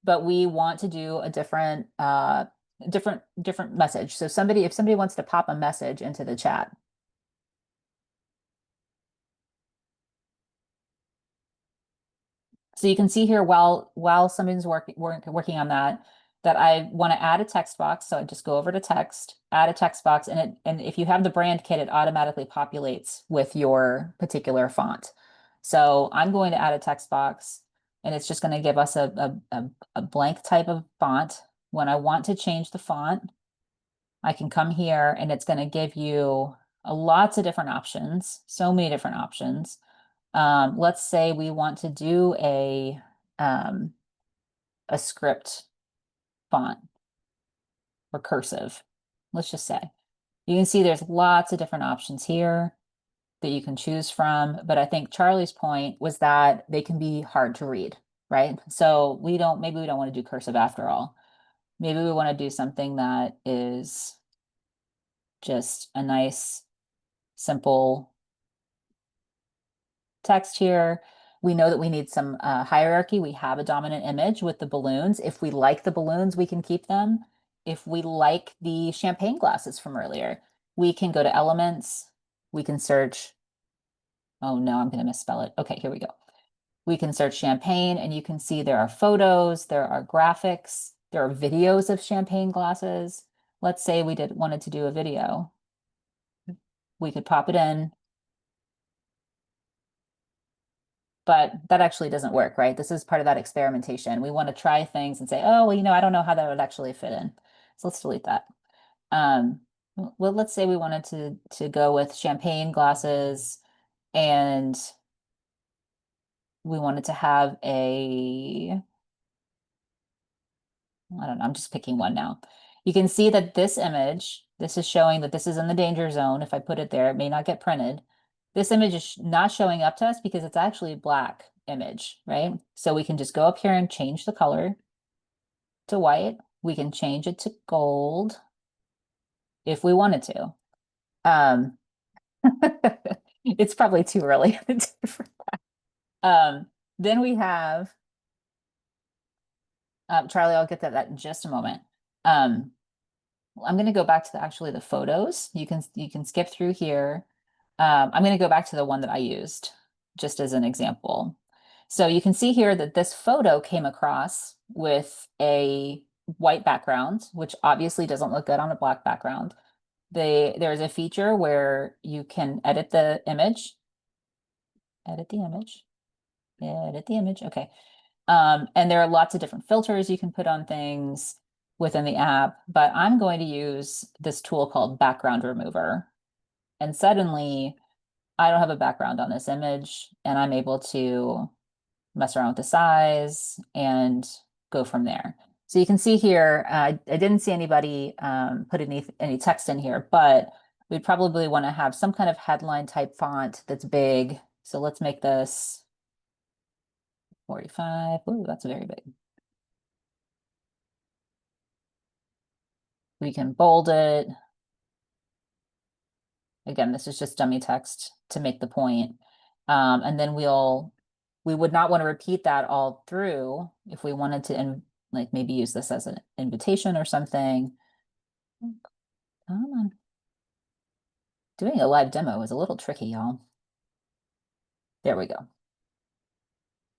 but we want to do a different message. So if somebody wants to pop a message into the chat. So you can see here while somebody's working on that I want to add a text box. So I just go over to text, add a text box, and if you have the brand kit, it automatically populates with your particular font. So I'm going to add a text box, and it's just going to give us a blank type of font. When I want to change the font, I can come here and it's going to give you lots of different options, so many different options. Let's say we want to do um, a script font or cursive. Let's just say. You can see there's lots of different options here that you can choose from. But I think Charlie's point was that they can be hard to read, right? So maybe we don't want to do cursive after all. Maybe we want to do something that is just a nice, simple text here. We know that we need some hierarchy. We have a dominant image with the balloons. If we like the balloons, we can keep them. If we like the champagne glasses from earlier, we can go to elements. We can search. Oh no, I'm going to misspell it. Okay, here we go. We can search champagne and you can see there are photos, there are graphics, there are videos of champagne glasses. Let's say we wanted to do a video. We could pop it in, but that actually doesn't work, right? This is part of that experimentation. We want to try things and say, oh, well, I don't know how that would actually fit in. So let's delete that. Um, well, let's say we wanted to go with champagne glasses and we wanted to have I don't know, I'm just picking one now. You can see that this image, this is showing that this is in the danger zone. If I put it there, it may not get printed. This image is not showing up to us because it's actually a black image, right? So we can just go up here and change the color to white. We can change it to gold if we wanted to. Um, it's probably too early. Um, then we have Charlie, I'll get to that in just a moment. Um, I'm going to go back to actually the photos. You can skip through here. I'm going to go back to the one that I used just as an example. So you can see here that this photo came across with a white background, which obviously doesn't look good on a black background. There's a feature where you can edit the image, edit the image, edit the image. Okay. And there are lots of different filters you can put on things within the app, but I'm going to use this tool called Background Remover. And suddenly I don't have a background on this image and I'm able to mess around with the size and go from there. So you can see here, I didn't see anybody put any text in here, but we'd probably want to have some kind of headline type font that's big. So let's make this 45. Ooh, that's very big. We can bold it. Again, this is just dummy text to make the point. And then we would not want to repeat that all through if we wanted to like maybe use this as an invitation or something. Come on. Doing a live demo is a little tricky, y'all. There we go.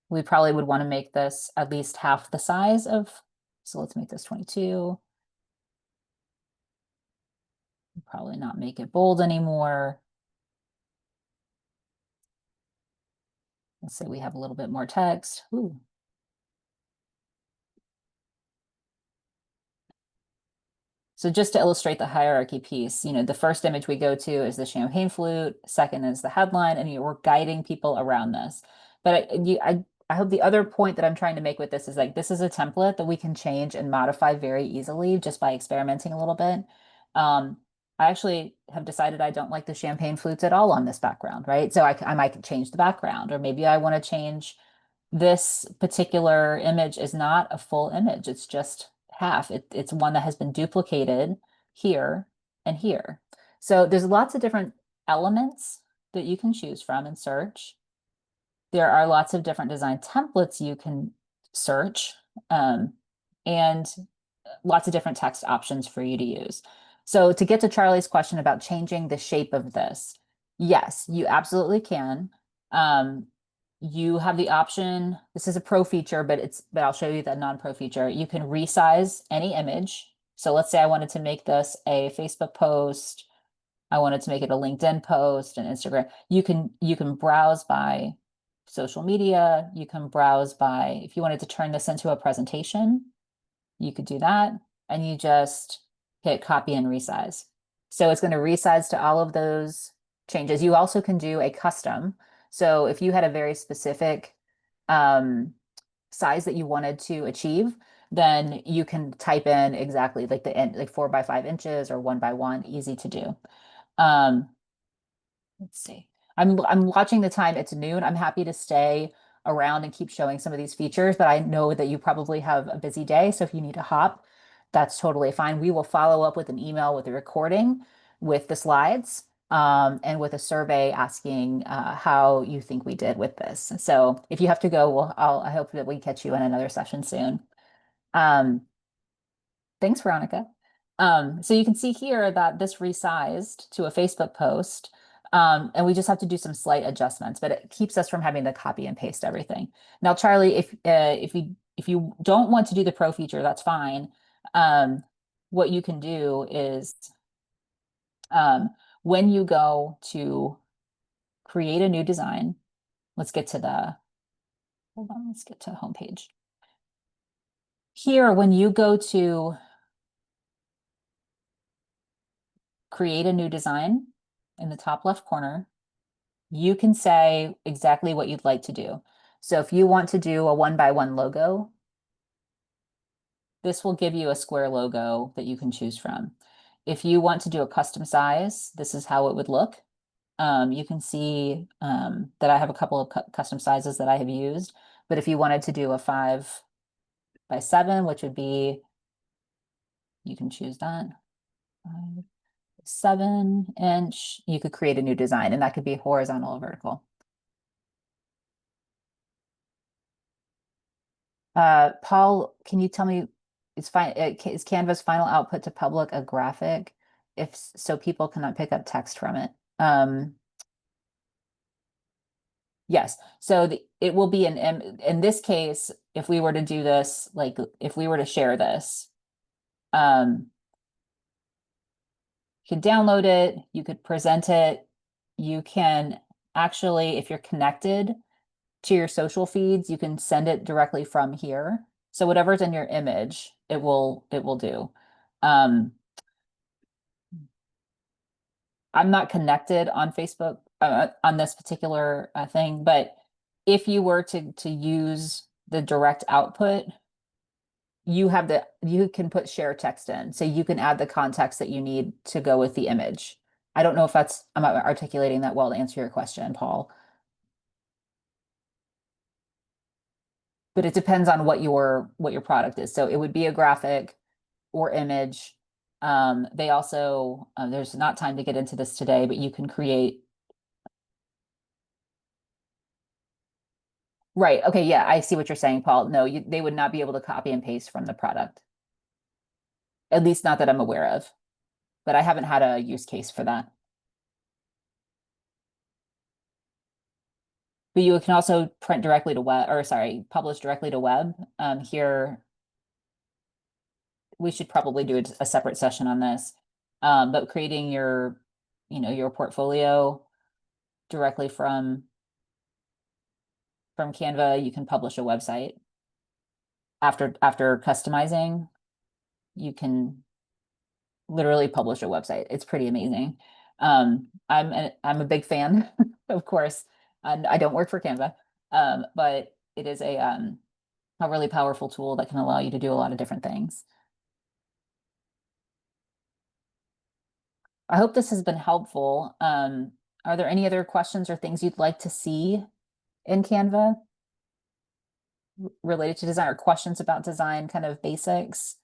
We probably would want to make this at least half the size of, so let's make this 22. Probably not make it bold anymore. Let's say we have a little bit more text. Ooh. So just to illustrate the hierarchy piece, the first image we go to is the champagne flute, second is the headline, and we're guiding people around this. But I hope the other point that I'm trying to make with this is like, this is a template that we can change and modify very easily just by experimenting a little bit. I actually have decided I don't like the champagne flutes at all on this background, right? So I might change the background, or maybe I want to change this particular image is not a full image. It's just half. It's one that has been duplicated here and here. So there's lots of different elements that you can choose from and search. There are lots of different design templates you can search, and lots of different text options for you to use. So to get to Charlie's question about changing the shape of this, yes, you absolutely can. You have the option, this is a pro feature, but I'll show you the non-pro feature. You can resize any image. So let's say I wanted to make this a Facebook post. I wanted to make it a LinkedIn post, an Instagram. You can browse by social media. You can browse by, if you wanted to turn this into a presentation, you could do that. And you just hit copy and resize. So it's going to resize to all of those changes. You also can do a custom. So if you had a very specific size that you wanted to achieve, then you can type in exactly like like 4 by 5 inches or 1 by 1, easy to do. Let's see. I'm watching the time. It's noon. I'm happy to stay around and keep showing some of these features, but I know that you probably have a busy day. So if you need to hop, that's totally fine. We will follow up with an email with a recording with the slides, and with a survey asking how you think we did with this. So if you have to go, I hope that we catch you in another session soon. Um, Thanks, Veronica. So you can see here that this resized to a Facebook post, and we just have to do some slight adjustments, but it keeps us from having to copy and paste everything. Now, Charlie, if you don't want to do the pro feature, that's fine. Um, what you can do is um, when you go to create a new design, let's get to the, hold on, let's get to the homepage. Here, when you go to create a new design in the top left corner, you can say exactly what you'd like to do. So if you want to do a 1 by 1 logo, this will give you a square logo that you can choose from. If you want to do a custom size, this is how it would look. You can see that I have a couple of custom sizes that I have used, but if you wanted to do a 5 by 7, which would be, you can choose that, 5 7 inch, you could create a new design, and that could be horizontal or vertical. Paul, can you tell me, is Canva's final output to public a graphic? If so, people cannot pick up text from it. Yes. So it will be in this case, if we were to do this, like if we were to share this, you could download it, you could present it, you can actually, if you're connected to your social feeds, you can send it directly from here. So whatever's in your image, it will do. Um, I'm not connected on Facebook on this particular thing, but if you were to use the direct output, you can put share text in, so you can add the context that you need to go with the image. I don't know if I'm articulating that well to answer your question, Paul. But it depends on what your product is. So it would be a graphic or image. They also there's not time to get into this today, but you can create. Right. Okay. Yeah, I see what you're saying, Paul. No, they would not be able to copy and paste from the product. At least not that I'm aware of, but I haven't had a use case for that. But you can also print directly to web, or sorry, publish directly to web. Here, we should probably do a separate session on this. But creating your portfolio directly from Canva, you can publish a website. After customizing, you can literally publish a website. It's pretty amazing. I'm a big fan, of course, and I don't work for Canva, but it is a really powerful tool that can allow you to do a lot of different things. I hope this has been helpful. Are there any other questions or things you'd like to see in Canva related to design, or questions about design, kind of basics?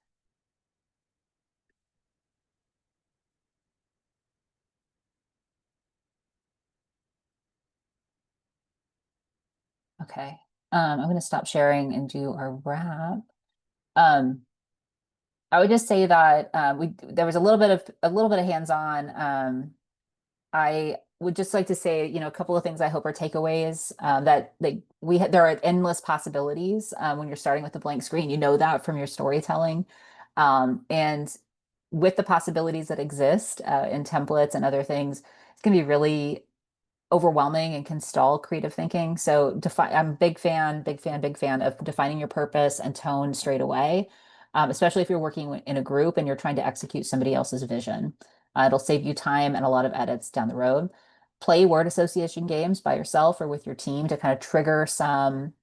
Okay. I'm going to stop sharing and do our wrap. Um, I would just say that there was a little bit of hands-on. I would just like to say, a couple of things I hope are takeaways, that there are endless possibilities when you're starting with a blank screen. You know that from your storytelling. And with the possibilities that exist in templates and other things, it's going to be really overwhelming and can stall creative thinking. So I'm a big fan, big fan, big fan of defining your purpose and tone straight away, especially if you're working in a group and you're trying to execute somebody else's vision. It'll save you time and a lot of edits down the road. Play word association games by yourself or with your team to kind of trigger some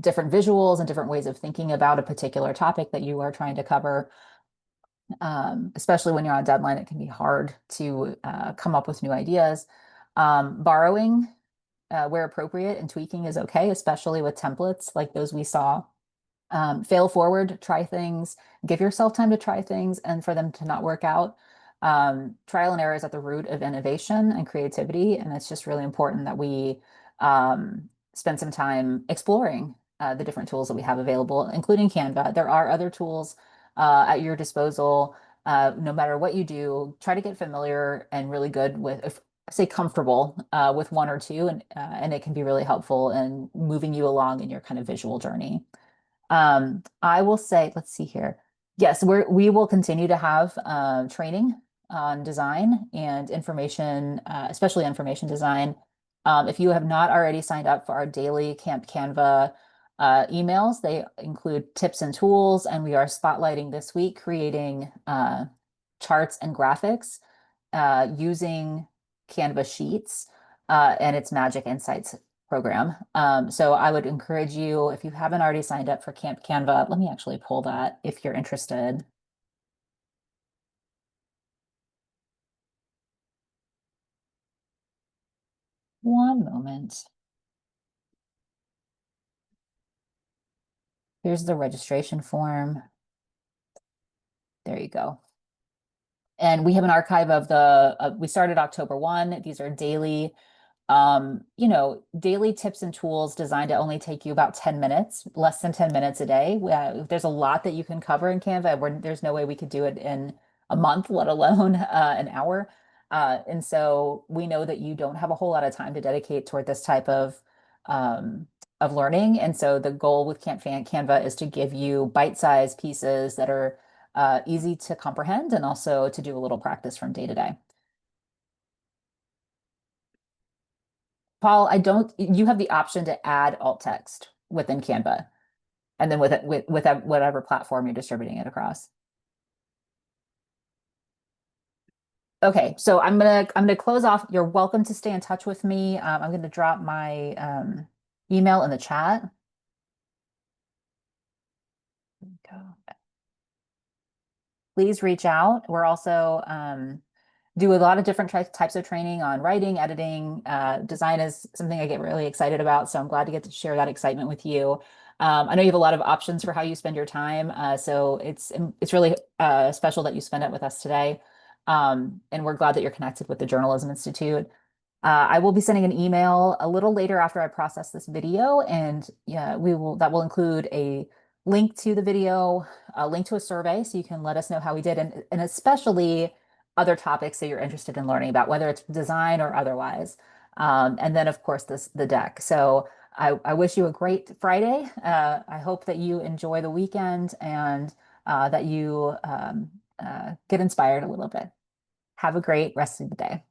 different visuals and different ways of thinking about a particular topic that you are trying to cover. Especially when you're on a deadline, it can be hard to come up with new ideas. Borrowing where appropriate and tweaking is okay, especially with templates like those we saw. Fail forward, try things, give yourself time to try things and for them to not work out. Trial and error is at the root of innovation and creativity, and it's just really important that we spend some time exploring the different tools that we have available, including Canva. There are other tools at your disposal. No matter what you do, try to get familiar and really good with, if, say, comfortable with one or two, and it can be really helpful in moving you along in your kind of visual journey. I will say, let's see here. Yes, we will continue to have training on design and information, especially information design. If you have not already signed up for our daily Camp Canva emails, they include tips and tools, and we are spotlighting this week creating charts and graphics using Canva Sheets and its Magic Insights program. So I would encourage you, if you haven't already signed up for Camp Canva, let me actually pull that if you're interested. One moment. Here's the registration form. There you go. And we have an archive of we started October 1. These are daily daily tips and tools designed to only take you about 10 minutes, less than 10 minutes a day. There's a lot that you can cover in Canva. There's no way we could do it in a month, let alone an hour. And so we know that you don't have a whole lot of time to dedicate toward this type of learning. And so the goal with Canva is to give you bite-sized pieces that are easy to comprehend and also to do a little practice from day to day. Paul, you have the option to add alt text within Canva and then with whatever platform you're distributing it across. Okay, so I'm gonna close off. You're welcome to stay in touch with me. I'm gonna drop my email in the chat. Go. Please reach out. We're also do a lot of different types of training on writing, editing. Design is something I get really excited about, so I'm glad to get to share that excitement with you. I know you have a lot of options for how you spend your time, so it's really special that you spend it with us today. And we're glad that you're connected with the Journalism Institute. I will be sending an email a little later after I process this video, and yeah, that will include a link to the video, a link to a survey so you can let us know how we did, and especially other topics that you're interested in learning about, whether it's design or otherwise. And then, of course, the deck. So I wish you a great Friday. I hope that you enjoy the weekend and that you get inspired a little bit. Have a great rest of the day.